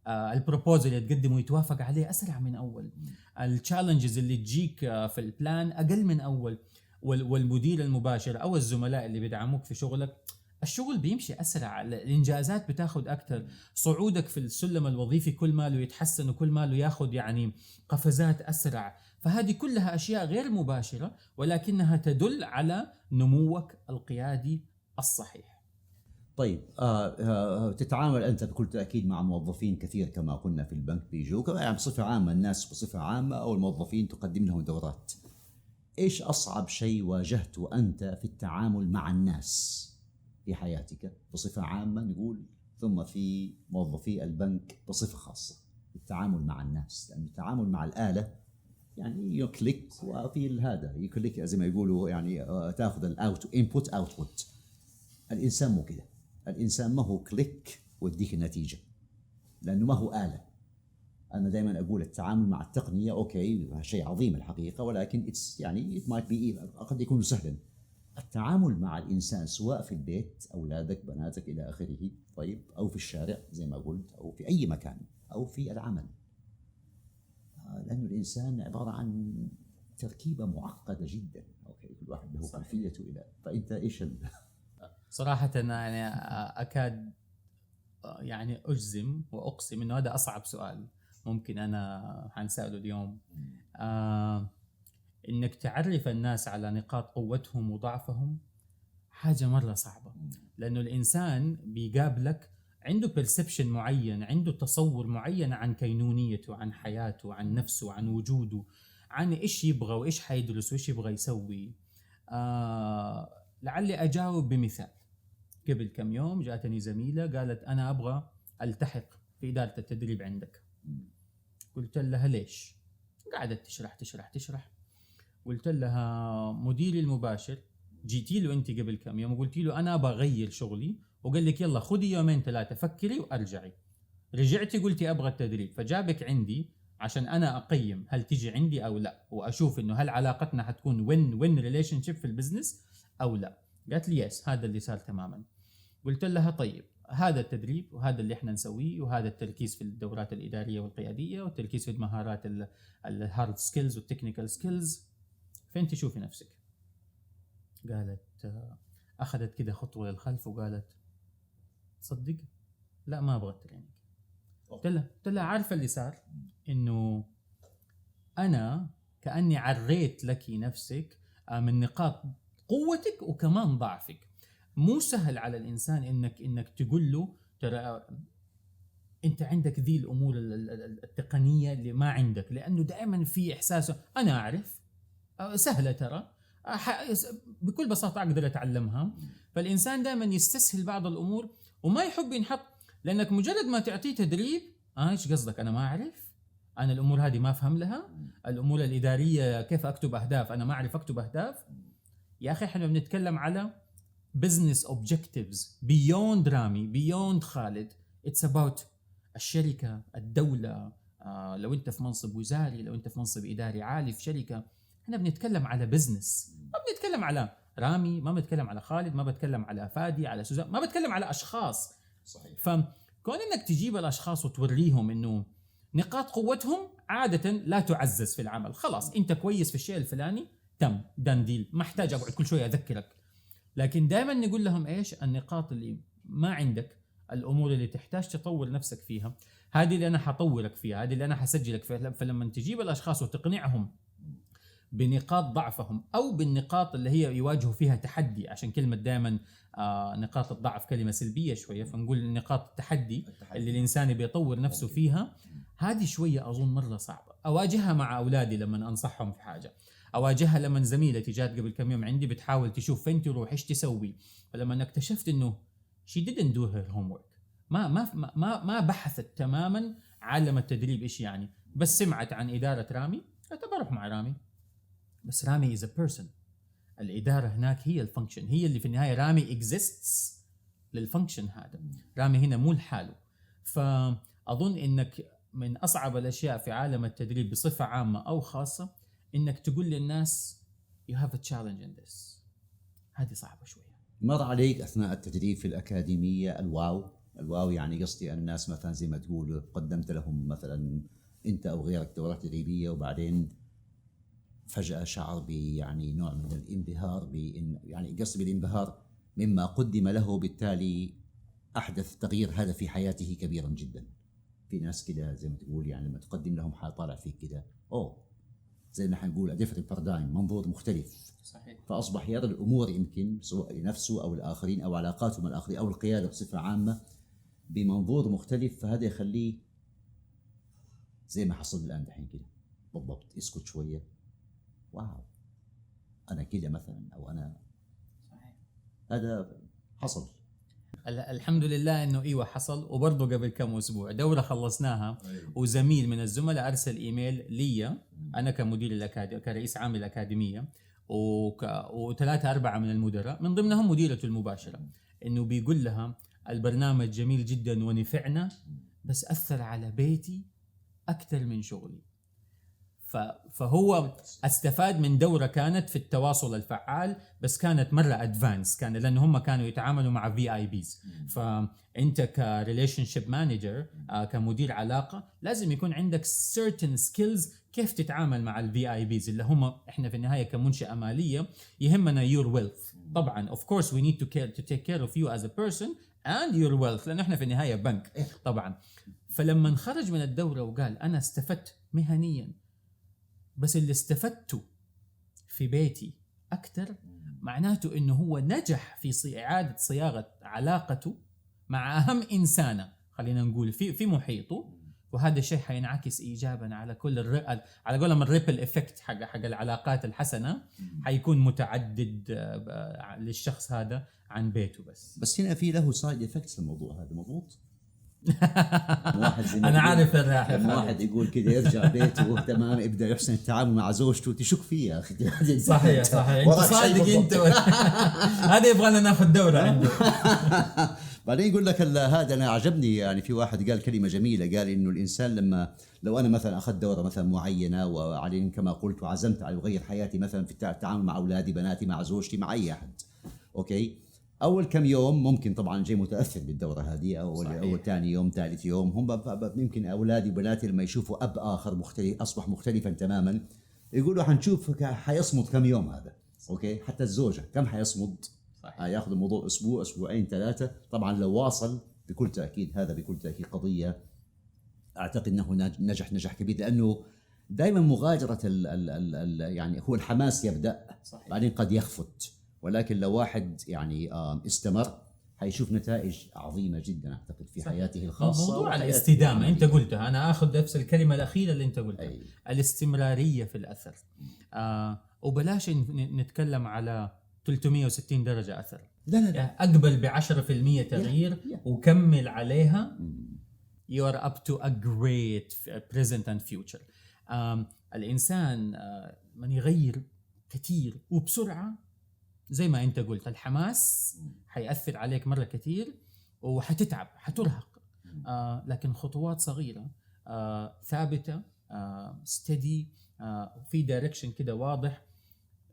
البروبوزل اللي تقدمه يتوافق عليه اسرع من اول، التشالنجز اللي تجيك في البلان اقل من اول، والمدير المباشر او الزملاء اللي بيدعموك في شغلك الشغل بيمشي اسرع، الانجازات بتاخد اكثر، صعودك في السلم الوظيفي كل ماله يتحسن وكل ماله ياخد يعني قفزات اسرع. فهذه كلها أشياء غير مباشرة ولكنها تدل على نموك القيادي الصحيح. طيب تتعامل أنت بكل تأكيد مع موظفين كثير كما قلنا في البنك بيجوك، يعني بصفة عامة الناس بصفة عامة أو الموظفين تقدم لهم دورات. إيش أصعب شيء واجهته أنت في التعامل مع الناس في حياتك بصفة عامة نقول، ثم في موظفي البنك بصفة خاصة، التعامل مع الناس؟ لأن التعامل مع الآلة يعني يكليك وفي هذا يكليك زي ما يقولوا، يعني تاخذ الاوت انبوت اوتبوت. الانسان مو كده، الانسان ما هو كليك ويديك النتيجه، لانه ما هو آلة. انا دائما اقول التعامل مع التقنيه اوكي شيء عظيم الحقيقه، ولكن اتس يعني it might be قد يكون سهلا. التعامل مع الانسان سواء في البيت، اولادك، بناتك الى اخره، طيب، او في الشارع زي ما قلت، او في اي مكان، او في العمل، لأن الإنسان عبارة عن تركيبة معقدة جدا. أوكي كل واحد له خلفيته إلى، فأنت إيش صراحة أنا أكاد يعني أجزم وأقسم إنه هذا أصعب سؤال ممكن أنا حنسأله اليوم. إنك تعرف الناس على نقاط قوتهم وضعفهم حاجة مرة صعبة، لأنه الإنسان بيقابلك عنده perception معين، عنده تصور معين عن كينونيته، عن حياته، عن نفسه، عن وجوده، عن إيش يبغى وإيش حيدرس وإيش يبغى يسوي. لعلي أجاوب بمثال. قبل كم يوم جاتني زميلة قالت أنا أبغى ألتحق في إدارة التدريب عندك. قلت لها ليش؟ قعدت تشرح. قلت لها مديري المباشر جيتي له أنت قبل كم يوم وقلتي له أنا أبغى أغير شغلي، وقال لك يلا خذي 2-3 فكري وأرجعي. رجعتي قلتي أبغى التدريب، فجابك عندي عشان أنا أقيم هل تيجي عندي أو لا، وأشوف إنه هل علاقتنا حتكون win relationship في البزنس أو لا. قالت لي يس، هذا اللي صار تماما. قلت لها طيب هذا التدريب وهذا اللي احنا نسويه، وهذا التركيز في الدورات الإدارية والقيادية، والتركيز في المهارات الهارد سكيلز والتكنيكال سكيلز، فين تشوفي نفسك؟ قالت أخذت كده خطوة للخلف وقالت تصدق لا ما أبغى التريننج. قلت لها عارفة اللي صار؟ إنه أنا كأني عريت لك نفسك من نقاط قوتك وكمان ضعفك. مو سهل على الإنسان إنك تقول له ترى أنت عندك ذي الأمور التقنية اللي ما عندك، لأنه دائما في إحساسه أنا أعرف سهلة ترى بكل بساطة أقدر أتعلمها. فالإنسان دائما يستسهل بعض الأمور وما يحب ينحط، لأنك مجرد ما تعطيه تدريب إيش قصدك أنا ما أعرف، أنا الأمور هذه ما أفهم لها، الأمور الإدارية كيف أكتب أهداف أنا ما أعرف أكتب أهداف. يا أخي إحنا بنتكلم على business objectives beyond رامي beyond خالد. it's about الشركة، الدولة، لو أنت في منصب وزاري، لو أنت في منصب إداري عالي في شركة، احنا بنتكلم على بزنس، ما بنتكلم على رامي، ما بنتكلم على خالد، ما بتكلم على فادي، على سوزان، ما بتكلم على أشخاص. صحيح. فكون إنك تجيب الأشخاص وتوريهم إنه نقاط قوتهم عادة لا تعزز في العمل. خلاص أنت كويس في الشيء الفلاني، تم دان ديل، ما احتاج أقعد كل شوية أذكرك. لكن دائما نقول لهم إيش النقاط اللي ما عندك، الأمور اللي تحتاج تطور نفسك فيها، هذه اللي أنا حطورك فيها، هذه اللي أنا حسجلك فيها. فلما تجيب الأشخاص وتقنعهم بنقاط ضعفهم أو بالنقاط اللي هي يواجهوا فيها تحدي، عشان كلمة دائما نقاط الضعف كلمة سلبية شوية، فنقول نقاط التحدي اللي الإنسان بيطور نفسه فيها، هذه شوية أظن مرة صعبة. أواجهها مع أولادي لما أنصحهم في حاجة، أواجهها لما زميلتي جات قبل كم يوم عندي بتحاول تشوف فين تروح إيش تسوي، فلما اكتشفت إنه she didn't do her homework، ما بحثت تماما عالم التدريب إيش يعني، بس سمعت عن إدارة رامي بروح مع رامي. بس رامي is a person، الإدارة هناك هي الفانكشن، هي اللي في النهاية رامي exists للفانكشن هذا، رامي هنا مو لحاله. فأظن إنك من أصعب الأشياء في عالم التدريب بصفة عامة أو خاصة إنك تقول للناس you have a challenge in this. هذه صعبة شوية. مر عليك أثناء التدريب في الأكاديمية الواو يعني قصدي الناس مثلا زي ما تقول قدمت لهم مثلا أنت أو غيرك دورات تدريبية، وبعدين فجأة شعر يعني نوع من الانبهار يعني قصدي بالانبهار مما قدم له، بالتالي أحدث تغيير هذا في حياته كبيرا جدا. في ناس كده زي ما تقول يعني لما تقدم لهم حال طالع فيك كده زي ما نقول different paradigm، منظور مختلف. صحيح. فأصبح يرى الأمور يمكن سواء لنفسه أو الآخرين أو علاقاته مع الآخرين أو القيادة بصفة عامة بمنظور مختلف، فهذا يخليه زي ما حصل الآن دحين كده بالضبط، يسكت شوية، واو أنا كده مثلا أو أنا صحيح. هذا حصل الحمد لله إنه إيوه حصل. وبرضه قبل كم أسبوع دورة خلصناها وزميل من الزملاء أرسل إيميل لي أنا كمدير الأكاديمية كرئيس عام الأكاديمية و3-4 من المدراء من ضمنهم مديرته المباشرة، إنه بيقول لها البرنامج جميل جدا ونفعنا، بس أثر على بيتي أكثر من شغلي. فهو استفاد من دورة كانت في التواصل الفعال، بس كانت مرة أدفانس، كان لأن هم كانوا يتعاملوا مع VIPs. فأنت كريليشنشيب مانجر كمدير علاقة لازم يكون عندك certain skills كيف تتعامل مع VIPs اللي هم إحنا في النهاية كمنشأة مالية يهمنا your wealth. طبعا of course we need to take care of you as a person and your wealth، لأن إحنا في النهاية بنك طبعا. فلما خرج من الدورة وقال أنا استفدت مهنيا، بس اللي استفدته في بيتي أكتر، معناته إنه هو نجح في إعادة صياغة علاقته مع أهم إنسانة خلينا نقول في محيطه، وهذا الشيء حينعكس إيجابا على كل على قولهم الريبل إفكت حق العلاقات الحسنة، حيكون متعدد للشخص هذا عن بيته. بس هنا في له سايد افكتس الموضوع هذا، مضبوط. أنا عارف الراحة. لما واحد يقول كده يرجع بيته تمام، يبدأ يحسن التعامل مع زوجته، تشك فيه يا أخي. صحيح انت صادق انت. هذا يبغى لنا ناخذ دورة عنده. بعدين يقول لك هذا أنا عجبني، يعني في واحد قال كلمة جميلة، قال إنه الإنسان لو أنا مثلا أخذت دورة مثلا معينة، وعليه كما قلت وعزمت على أغير حياتي مثلا في التعامل مع أولادي بناتي مع زوجتي مع أي أحد، أوكي، أول كم يوم ممكن طبعا جاي متأثر بالدورة هذه، أول ثاني يوم ثالث يوم هم يمكن أولادي وبناتي لما يشوفوا أب آخر مختلف أصبح مختلفا تماما، يقولوا حنشوف حيصمد كم يوم هذا، أوكي، حتى الزوجة كم حيصمد، ياخذ الموضوع أسبوع أسبوعين ثلاثة، طبعا لو واصل بكل تأكيد هذا بكل تأكيد قضية أعتقد أنه نجح كبير، لأنه دائما مغادرة يعني هو الحماس يبدأ صحيح. بعدين قد يخفت، ولكن لو واحد يعني استمر حيشوف نتائج عظيمة جدا أعتقد في حياته الخاصة. موضوع الاستدامة أنت قلتها، أنا أخذ نفس الكلمة الأخيرة اللي أنت قلتها، الاستمرارية في الأثر. وبلاش نتكلم على 360 درجة أثر، لا. أقبل ب10% تغيير وكمل عليها. You are up to a great present and future. الإنسان من يغير كثير وبسرعة زي ما أنت قلت، الحماس حيأثر عليك مرة كثير وحتتعب حترهق، لكن خطوات صغيرة ثابتة steady في دايركشن كده واضح.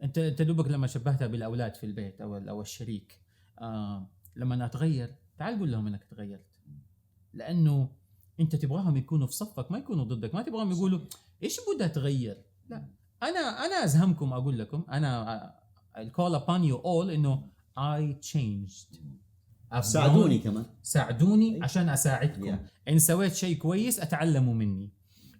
أنت دوبك لما شبهتها بالأولاد في البيت أو الشريك، لما أتغير تعال قول لهم أنك تغيرت، لأنه أنت تبغاهم يكونوا في صفك ما يكونوا ضدك، ما تبغاهم يقولوا إيش بدأ تغير. لا، أنا أزهمكم أقول لكم، أنا I'll call upon you all إنه I changed. ساعدوني كمان، ساعدوني عشان أساعدكم. إن سويت شيء كويس أتعلموا مني،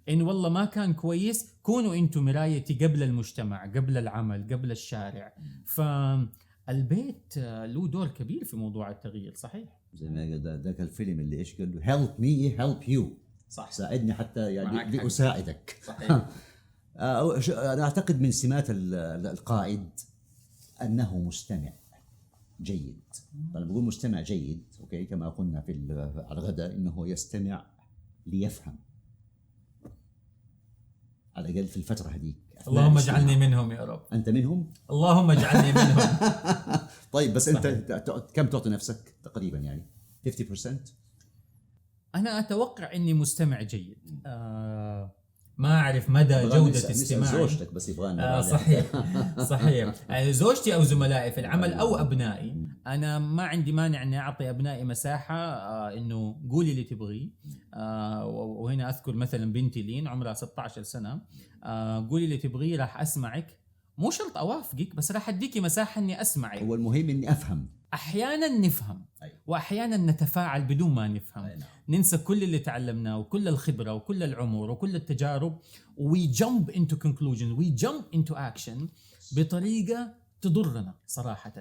إن والله ما كان كويس كونوا أنتم مرايتي قبل المجتمع قبل العمل قبل الشارع. فالبيت له دور كبير في موضوع التغيير. صحيح، زي ما ذاك الفيلم اللي إيش قال له help me help you، صح، ساعدني حتى يعني أساعدك. صحيح. أنا أعتقد من سمات القائد أنه مستمع جيد. أنا بقول مستمع جيد، أوكي، كما قلنا على الغداء إنه يستمع ليفهم، على الأقل في الفترة هذيك. اللهم اجعلني منهم يا رب. أنت منهم؟ اللهم اجعلني منهم. طيب بس صحيح. أنت كم تعطي نفسك تقريبا يعني 50%؟ أنا أتوقع إني مستمع جيد. ما أعرف مدى جودة استماعي. زوجتك بس يبغانا. صحيح صحيح. زوجتي أو زملائي في العمل أو أبنائي، أنا ما عندي مانع إني أعطي أبنائي مساحة إنه قولي اللي تبغيه. وهنا أذكر مثلا بنتي لين عمرها 16 سنة، قولي اللي تبغيه راح أسمعك، مو شرط أوافقك بس راح أديكي مساحة إني أسمعك. هو المهم إني أفهم. أحيانا نفهم وأحيانا نتفاعل بدون ما نفهم. ننسى كل اللي تعلمناه وكل الخبرة وكل العمر وكل التجارب، we jump into conclusion, we jump into action بطريقة تضرنا صراحة.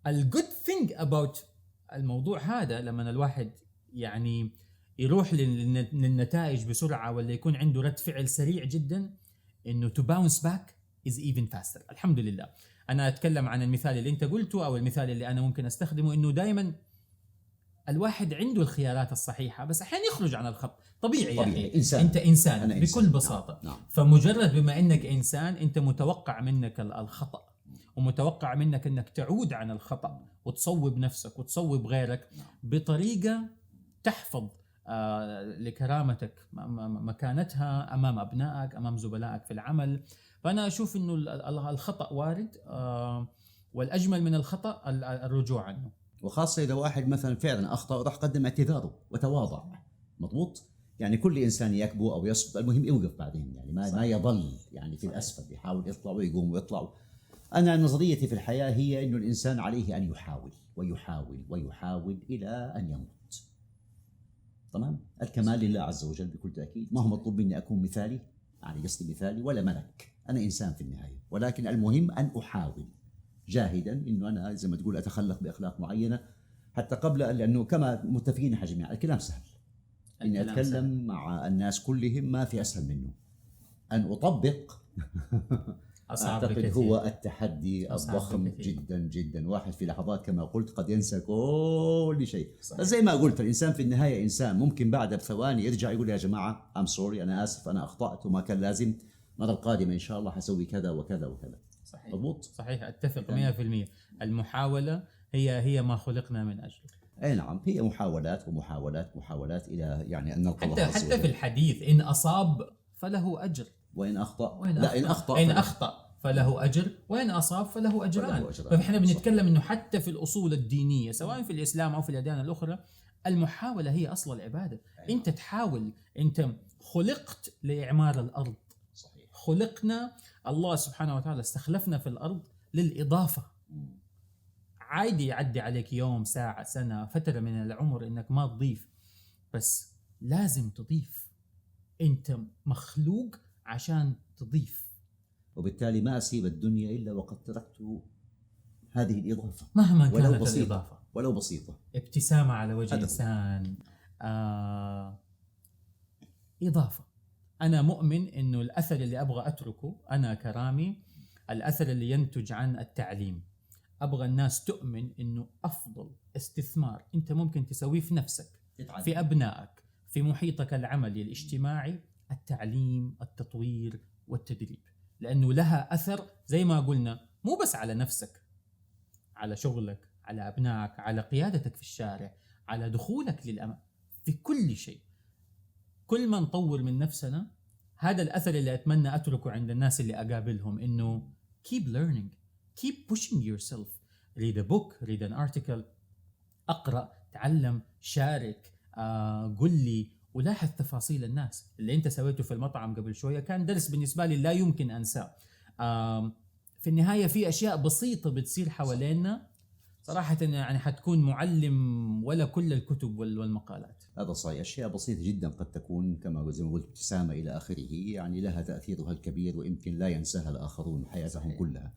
الgood thing about الموضوع هذا لما الواحد يعني يروح للنتائج بسرعة ولا يكون عنده رد فعل سريع جدا، إنه to bounce back is even faster. الحمد لله. أنا أتكلم عن المثال اللي أنت قلته أو المثال اللي أنا ممكن أستخدمه، إنه دايما الواحد عنده الخيارات الصحيحة بس أحيانا يخرج عن الخط. طبيعي يا أخي، أنت إنسان بكل بساطة. نعم. فمجرد بما أنك إنسان أنت متوقع منك الخطأ ومتوقع منك أنك تعود عن الخطأ وتصوب نفسك وتصوب غيرك بطريقة تحفظ لكرامتك مكانتها أمام أبنائك أمام زملائك في العمل. فأنا أشوف إنه الخطأ وارد، والأجمل من الخطأ الرجوع عنه، وخاصة إذا واحد مثلا فعلا أخطأ راح قدم اعتذاره وتواضع. مضبوط. يعني كل إنسان يكبو أو يسقط المهم يوقف بعدين، يعني ما يظل يعني في الأسفل، يحاول يطلع ويقوم ويطلع. أنا نظريتي في الحياة هي إنه الإنسان عليه أن يحاول ويحاول ويحاول إلى أن يموت. تمام. الكمال لله عز وجل بكل تأكيد. ما هو مطلوب مني أكون مثالي، يعني قصدي مثالي ولا ملك، أنا إنسان في النهاية، ولكن المهم أن أحاول جاهدا إنه أنا زي ما تقول أتخلق بأخلاق معينة. حتى قبل، لأنه كما متفقين احنا جميعا الكلام سهل، إني الكلام أتكلم سهل. مع الناس كلهم ما في أسهل منه. أن أطبق أصعب أعتقد بكثير. هو التحدي أصعب الضخم بكثير. جدا جدا. واحد في لحظات كما قلت قد ينسى كل شيء. صحيح. بس زي ما قلت الإنسان في النهاية إنسان، ممكن بعد بثواني يرجع يقول يا جماعة I'm sorry، أنا آسف، أنا أخطأت وما كان لازم، المرة القادمة إن شاء الله حسوي كذا وكذا وكذا. صحيح. مضبوط. صحيح، أتفق 100%. المحاولة هي ما خلقنا من أجله. أي نعم، هي محاولات ومحاولات محاولات إلى يعني أن نلقى الله عز حتى في وجل. الحديث إن أصاب فله أجر، وإن أخطأ وإن لا أخطأ إن إن أخطأ أخطأ فله أجر، وإن أصاب فله أجران. فله أجران. فإحنا بنتكلم إنه حتى في الأصول الدينية سواء في الإسلام أو في الأديان الأخرى، المحاولة هي أصل العبادة. أنت تحاول، أنت خلقت لإعمار الأرض. صحيح. خلقنا، الله سبحانه وتعالى استخلفنا في الأرض للإضافة. عادي يعدي عليك يوم، ساعة، سنة، فترة من العمر إنك ما تضيف، بس لازم تضيف. أنت مخلوق عشان تضيف. وبالتالي ما أسيب الدنيا إلا وقد تركت هذه الإضافة مهما ولو كانت بسيطة. الإضافة. ولو بسيطة. ابتسامة على وجه هذا إنسان، إضافة. أنا مؤمن إنه الأثر اللي أبغى أتركه أنا كرامي، الأثر اللي ينتج عن التعليم. أبغى الناس تؤمن إنه أفضل استثمار أنت ممكن تسويه في نفسك، في أبنائك، في محيطك العملي الاجتماعي، التعليم، التطوير والتدريب. لأنه لها أثر زي ما قلنا، مو بس على نفسك، على شغلك، على أبنائك، على قيادتك في الشارع، على دخولك للأمام، في كل شيء. كل ما نطور من نفسنا، هذا الأثر اللي أتمنى أتركه عند الناس اللي أقابلهم، إنه keep learning, keep pushing yourself. read a book, read an article، أقرأ، تعلم، شارك، قل لي، ولاحظ تفاصيل الناس. اللي أنت سويته في المطعم قبل شوية كان درس بالنسبة لي لا يمكن أنساه. في النهاية في أشياء بسيطة بتصير حوالينا صراحة يعني حتكون معلم ولا كل الكتب والمقالات. هذا صحيح. أشياء بسيطة جدا قد تكون كما زي ما قلت ابتسامة إلى آخره، يعني لها تأثيرها الكبير ويمكن لا ينساها الآخرون حياتهم صحيح. كلها.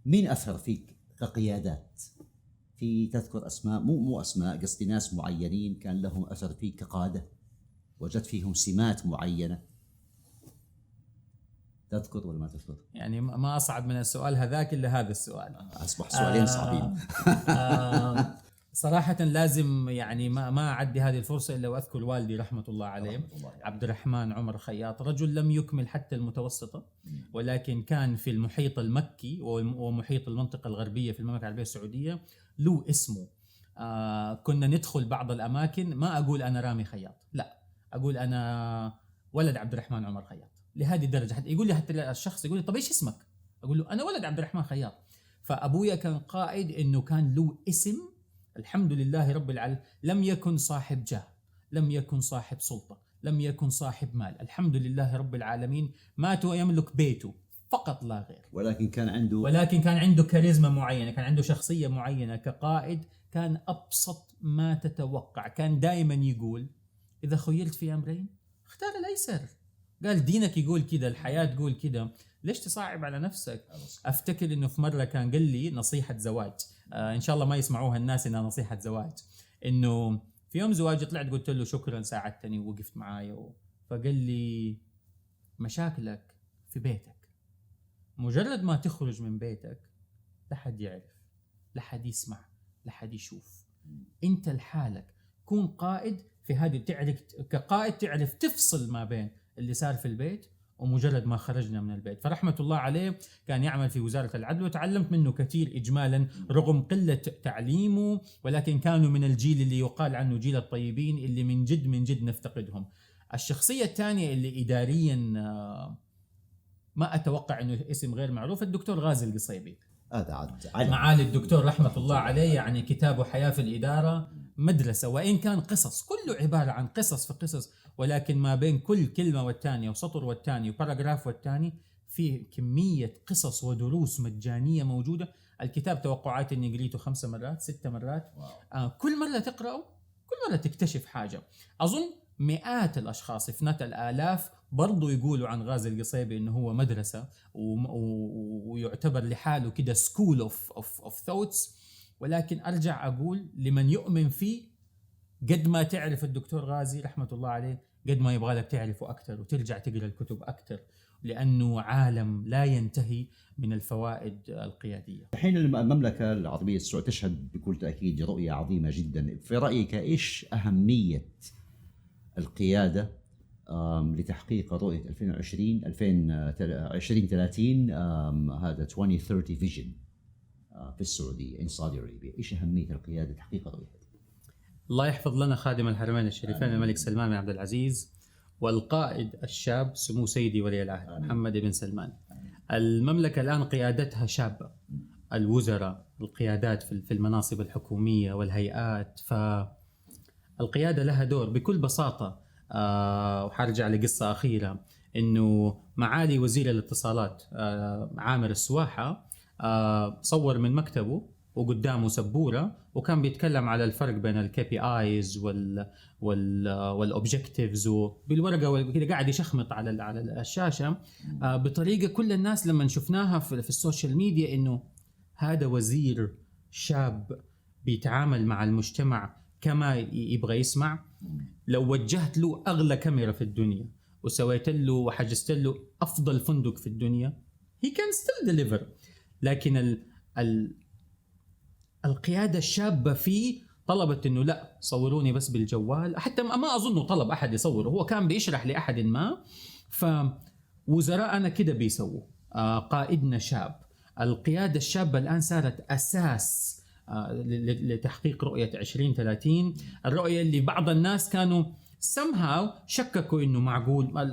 مين أثر فيك كقيادات؟ في تذكر أسماء، مو أسماء، قصدي ناس معينين كان لهم أثر فيك كقادة، وجدت فيهم سمات معينة، تذكر ولا ما تذكر؟ يعني ما أصعب من السؤال هذاك إلا هذا السؤال. أصبح سؤالين صعبين. صراحة لازم يعني ما أعدي هذه الفرصة إلا وأذكر والدي رحمة الله عليه، عبد الرحمن عمر خياط. رجل لم يكمل حتى المتوسطة، ولكن كان في المحيط المكي ومحيط المنطقة الغربية في المملكة العربية السعودية له اسمه. كنا ندخل بعض الأماكن ما أقول أنا رامي خياط، لا، أقول أنا ولد عبد الرحمن عمر خياط. لهذه الدرجة حتى يقول لي، حتى الشخص يقول لي طب إيش اسمك؟ أقول له أنا ولد عبد الرحمن خياط. فأبويا كان قائد، إنه كان له اسم. الحمد لله رب العالمين، لم يكن صاحب جاه، لم يكن صاحب سلطة، لم يكن صاحب مال. الحمد لله رب العالمين، مات ويملك بيته فقط لا غير. ولكن كان عنده كاريزما معينة، كان عنده شخصية معينة كقائد. كان أبسط ما تتوقع. كان دائما يقول إذا خيرت في أمرين اختار الأيسر. قال دينك يقول كده، الحياة تقول كده، ليش تصعب على نفسك؟ أفتكر إنه في مرة كان قال لي نصيحة زواج، إن شاء الله ما يسمعوها الناس إنها نصيحة زواج. إنه في يوم زواجي طلعت قلت له شكرا ساعدتني ووقفت معايا، فقال لي مشاكلك في بيتك، مجرد ما تخرج من بيتك لا حد يعرف، لا حد يسمع، لا حد يشوف. أنت لحالك كون قائد في هذه، تعرف كقائد تعرف تفصل ما بين اللي صار في البيت ومجرد ما خرجنا من البيت. فرحمة الله عليه كان يعمل في وزارة العدل، وتعلمت منه كثير إجمالا رغم قلة تعليمه، ولكن كانوا من الجيل اللي يقال عنه جيل الطيبين اللي من جد نفتقدهم. الشخصية الثانية اللي إداريا ما أتوقع أنه اسم غير معروف، الدكتور غازي القصيبي. معالي الدكتور رحمة الله عليه، يعني كتابه حياة في الإدارة مدرسة، وإن كان قصص كله عبارة عن قصص في قصص، ولكن ما بين كل كلمة والتانية وسطر والتاني وباراجراف والتاني في كمية قصص ودروس مجانية موجودة. الكتاب توقعات إني قريته 5 مرات 6 مرات. كل مرة تقرأه كل مرة تكتشف حاجة. أظن مئات الأشخاص if not الآلاف برضو يقولوا عن غازي القصيبي إنه هو مدرسة ويعتبر لحاله كده school of thoughts. ولكن أرجع أقول لمن يؤمن فيه، قد ما تعرف الدكتور غازي رحمة الله عليه قد ما يبغى لك تعرفه أكثر وترجع تقرأ الكتب أكثر، لأنه عالم لا ينتهي من الفوائد القيادية. الحين المملكة العربية السعودية تشهد بكل تأكيد رؤية عظيمة جدا. في رأيك إيش أهمية القيادة لتحقيق رؤية 2030 هذا 2030 فيجن في السعودية in Saudi Arabia؟ إيش أهمية القيادة لتحقيق رؤية؟ الله يحفظ لنا خادم الحرمين الشريفين الملك سلمان بن عبد العزيز والقائد الشاب سمو سيدي ولي العهد محمد بن سلمان. المملكة الآن قيادتها شابة، الوزراء، القيادات في المناصب الحكومية والهيئات، فالقيادة لها دور بكل بساطة. وحرجع لقصة أخيرة، إنه معالي وزير الاتصالات عامر السواحة صور من مكتبه وقدامه سبورة وكان بيتكلم على الفرق بين الكي بي ايز والاوبجكتيفز بالورقة وكذا، قاعد يشخمط على الشاشة بطريقة كل الناس لما شفناها في السوشيال ميديا إنه هذا وزير شاب بيتعامل مع المجتمع كما يبغى يسمع. لو وجهت له أغلى كاميرا في الدنيا وسويت له وحجزت له أفضل فندق في الدنيا he can still deliver. لكن القيادة الشابة فيه طلبت إنه لا صوروني بس بالجوال، حتى ما أظنه طلب أحد يصوره، هو كان بيشرح لأحد ما. فوزراءنا كده بيسووا، قائدنا شاب. القيادة الشابة الآن صارت أساس لتحقيق رؤية 2030، الرؤية اللي بعض الناس كانوا somehow شككوا إنه معقول.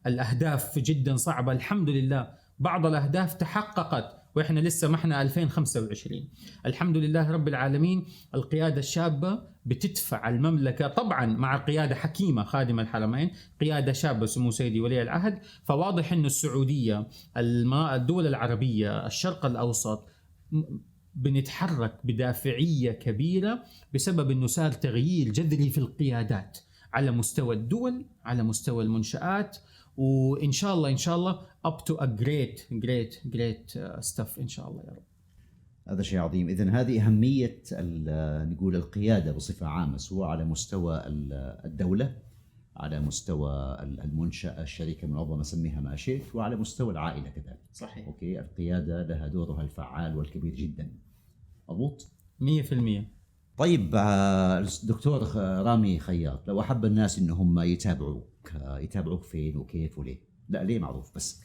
الأهداف جدا صعبة، الحمد لله بعض الأهداف تحققت وإحنا لسه ما إحنا 2025 الحمد لله رب العالمين. القيادة الشابة بتدفع المملكة طبعا مع قيادة حكيمة خادم الحرمين، قيادة شابة سمو سيدي ولي العهد. فواضح إنه السعودية، الدول العربية، الشرق الأوسط بنتحرك بدافعية كبيرة بسبب إنه صار تغيير جذري في القيادات على مستوى الدول، على مستوى المنشآت، وإن شاء الله up to a great stuff إن شاء الله يا رب. هذا شيء عظيم. إذن هذه أهمية نقول القيادة بصفة عامة، سواء على مستوى الدولة، على مستوى المنشأة، الشركة منظمة سميها ما شئت، وعلى مستوى العائلة كذلك. صحيح. أوكي، القيادة لها دورها الفعال والكبير جدا. مضبوط 100%. طيب دكتور رامي خياط، لو أحب الناس إنهم يتابعوك فين وكيف وليه؟ لا ليه معروف، بس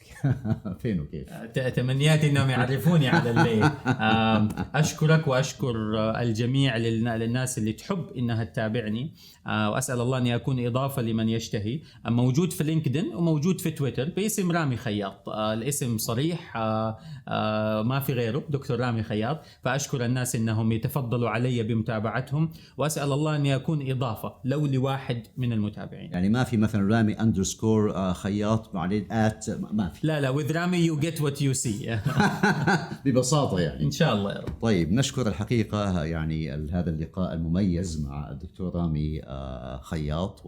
فين وكيف؟ تمنياتي انهم يعرفوني على الليل. اشكرك واشكر الجميع للناس اللي تحب انها تتابعني، واسال الله اني اكون اضافه لمن يشتهي. موجود في لينكدين وموجود في تويتر باسم رامي خياط، الاسم صريح ما في غيره، دكتور رامي خياط. فاشكر الناس انهم يتفضلوا علي بمتابعتهم، واسال الله اني اكون اضافه لو لواحد من المتابعين. يعني ما في مثلا رامي _ خياط مع ما في؟ لا with رامي you get what you see. ببساطة يعني. إن شاء الله يا رب. طيب نشكر الحقيقة يعني هذا اللقاء المميز مع الدكتور رامي خياط،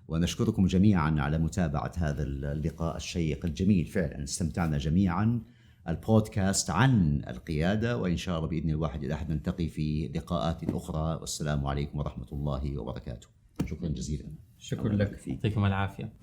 ونشكركم جميعا على متابعة هذا اللقاء الشيق الجميل. فعلا استمتعنا جميعا. البودكاست عن القيادة، وإن شاء الله بإذن الواحد الأحد نلتقي في لقاءات أخرى، والسلام عليكم ورحمة الله وبركاته. شكرا جزيلا. شكرا لك، يعطيكم العافية.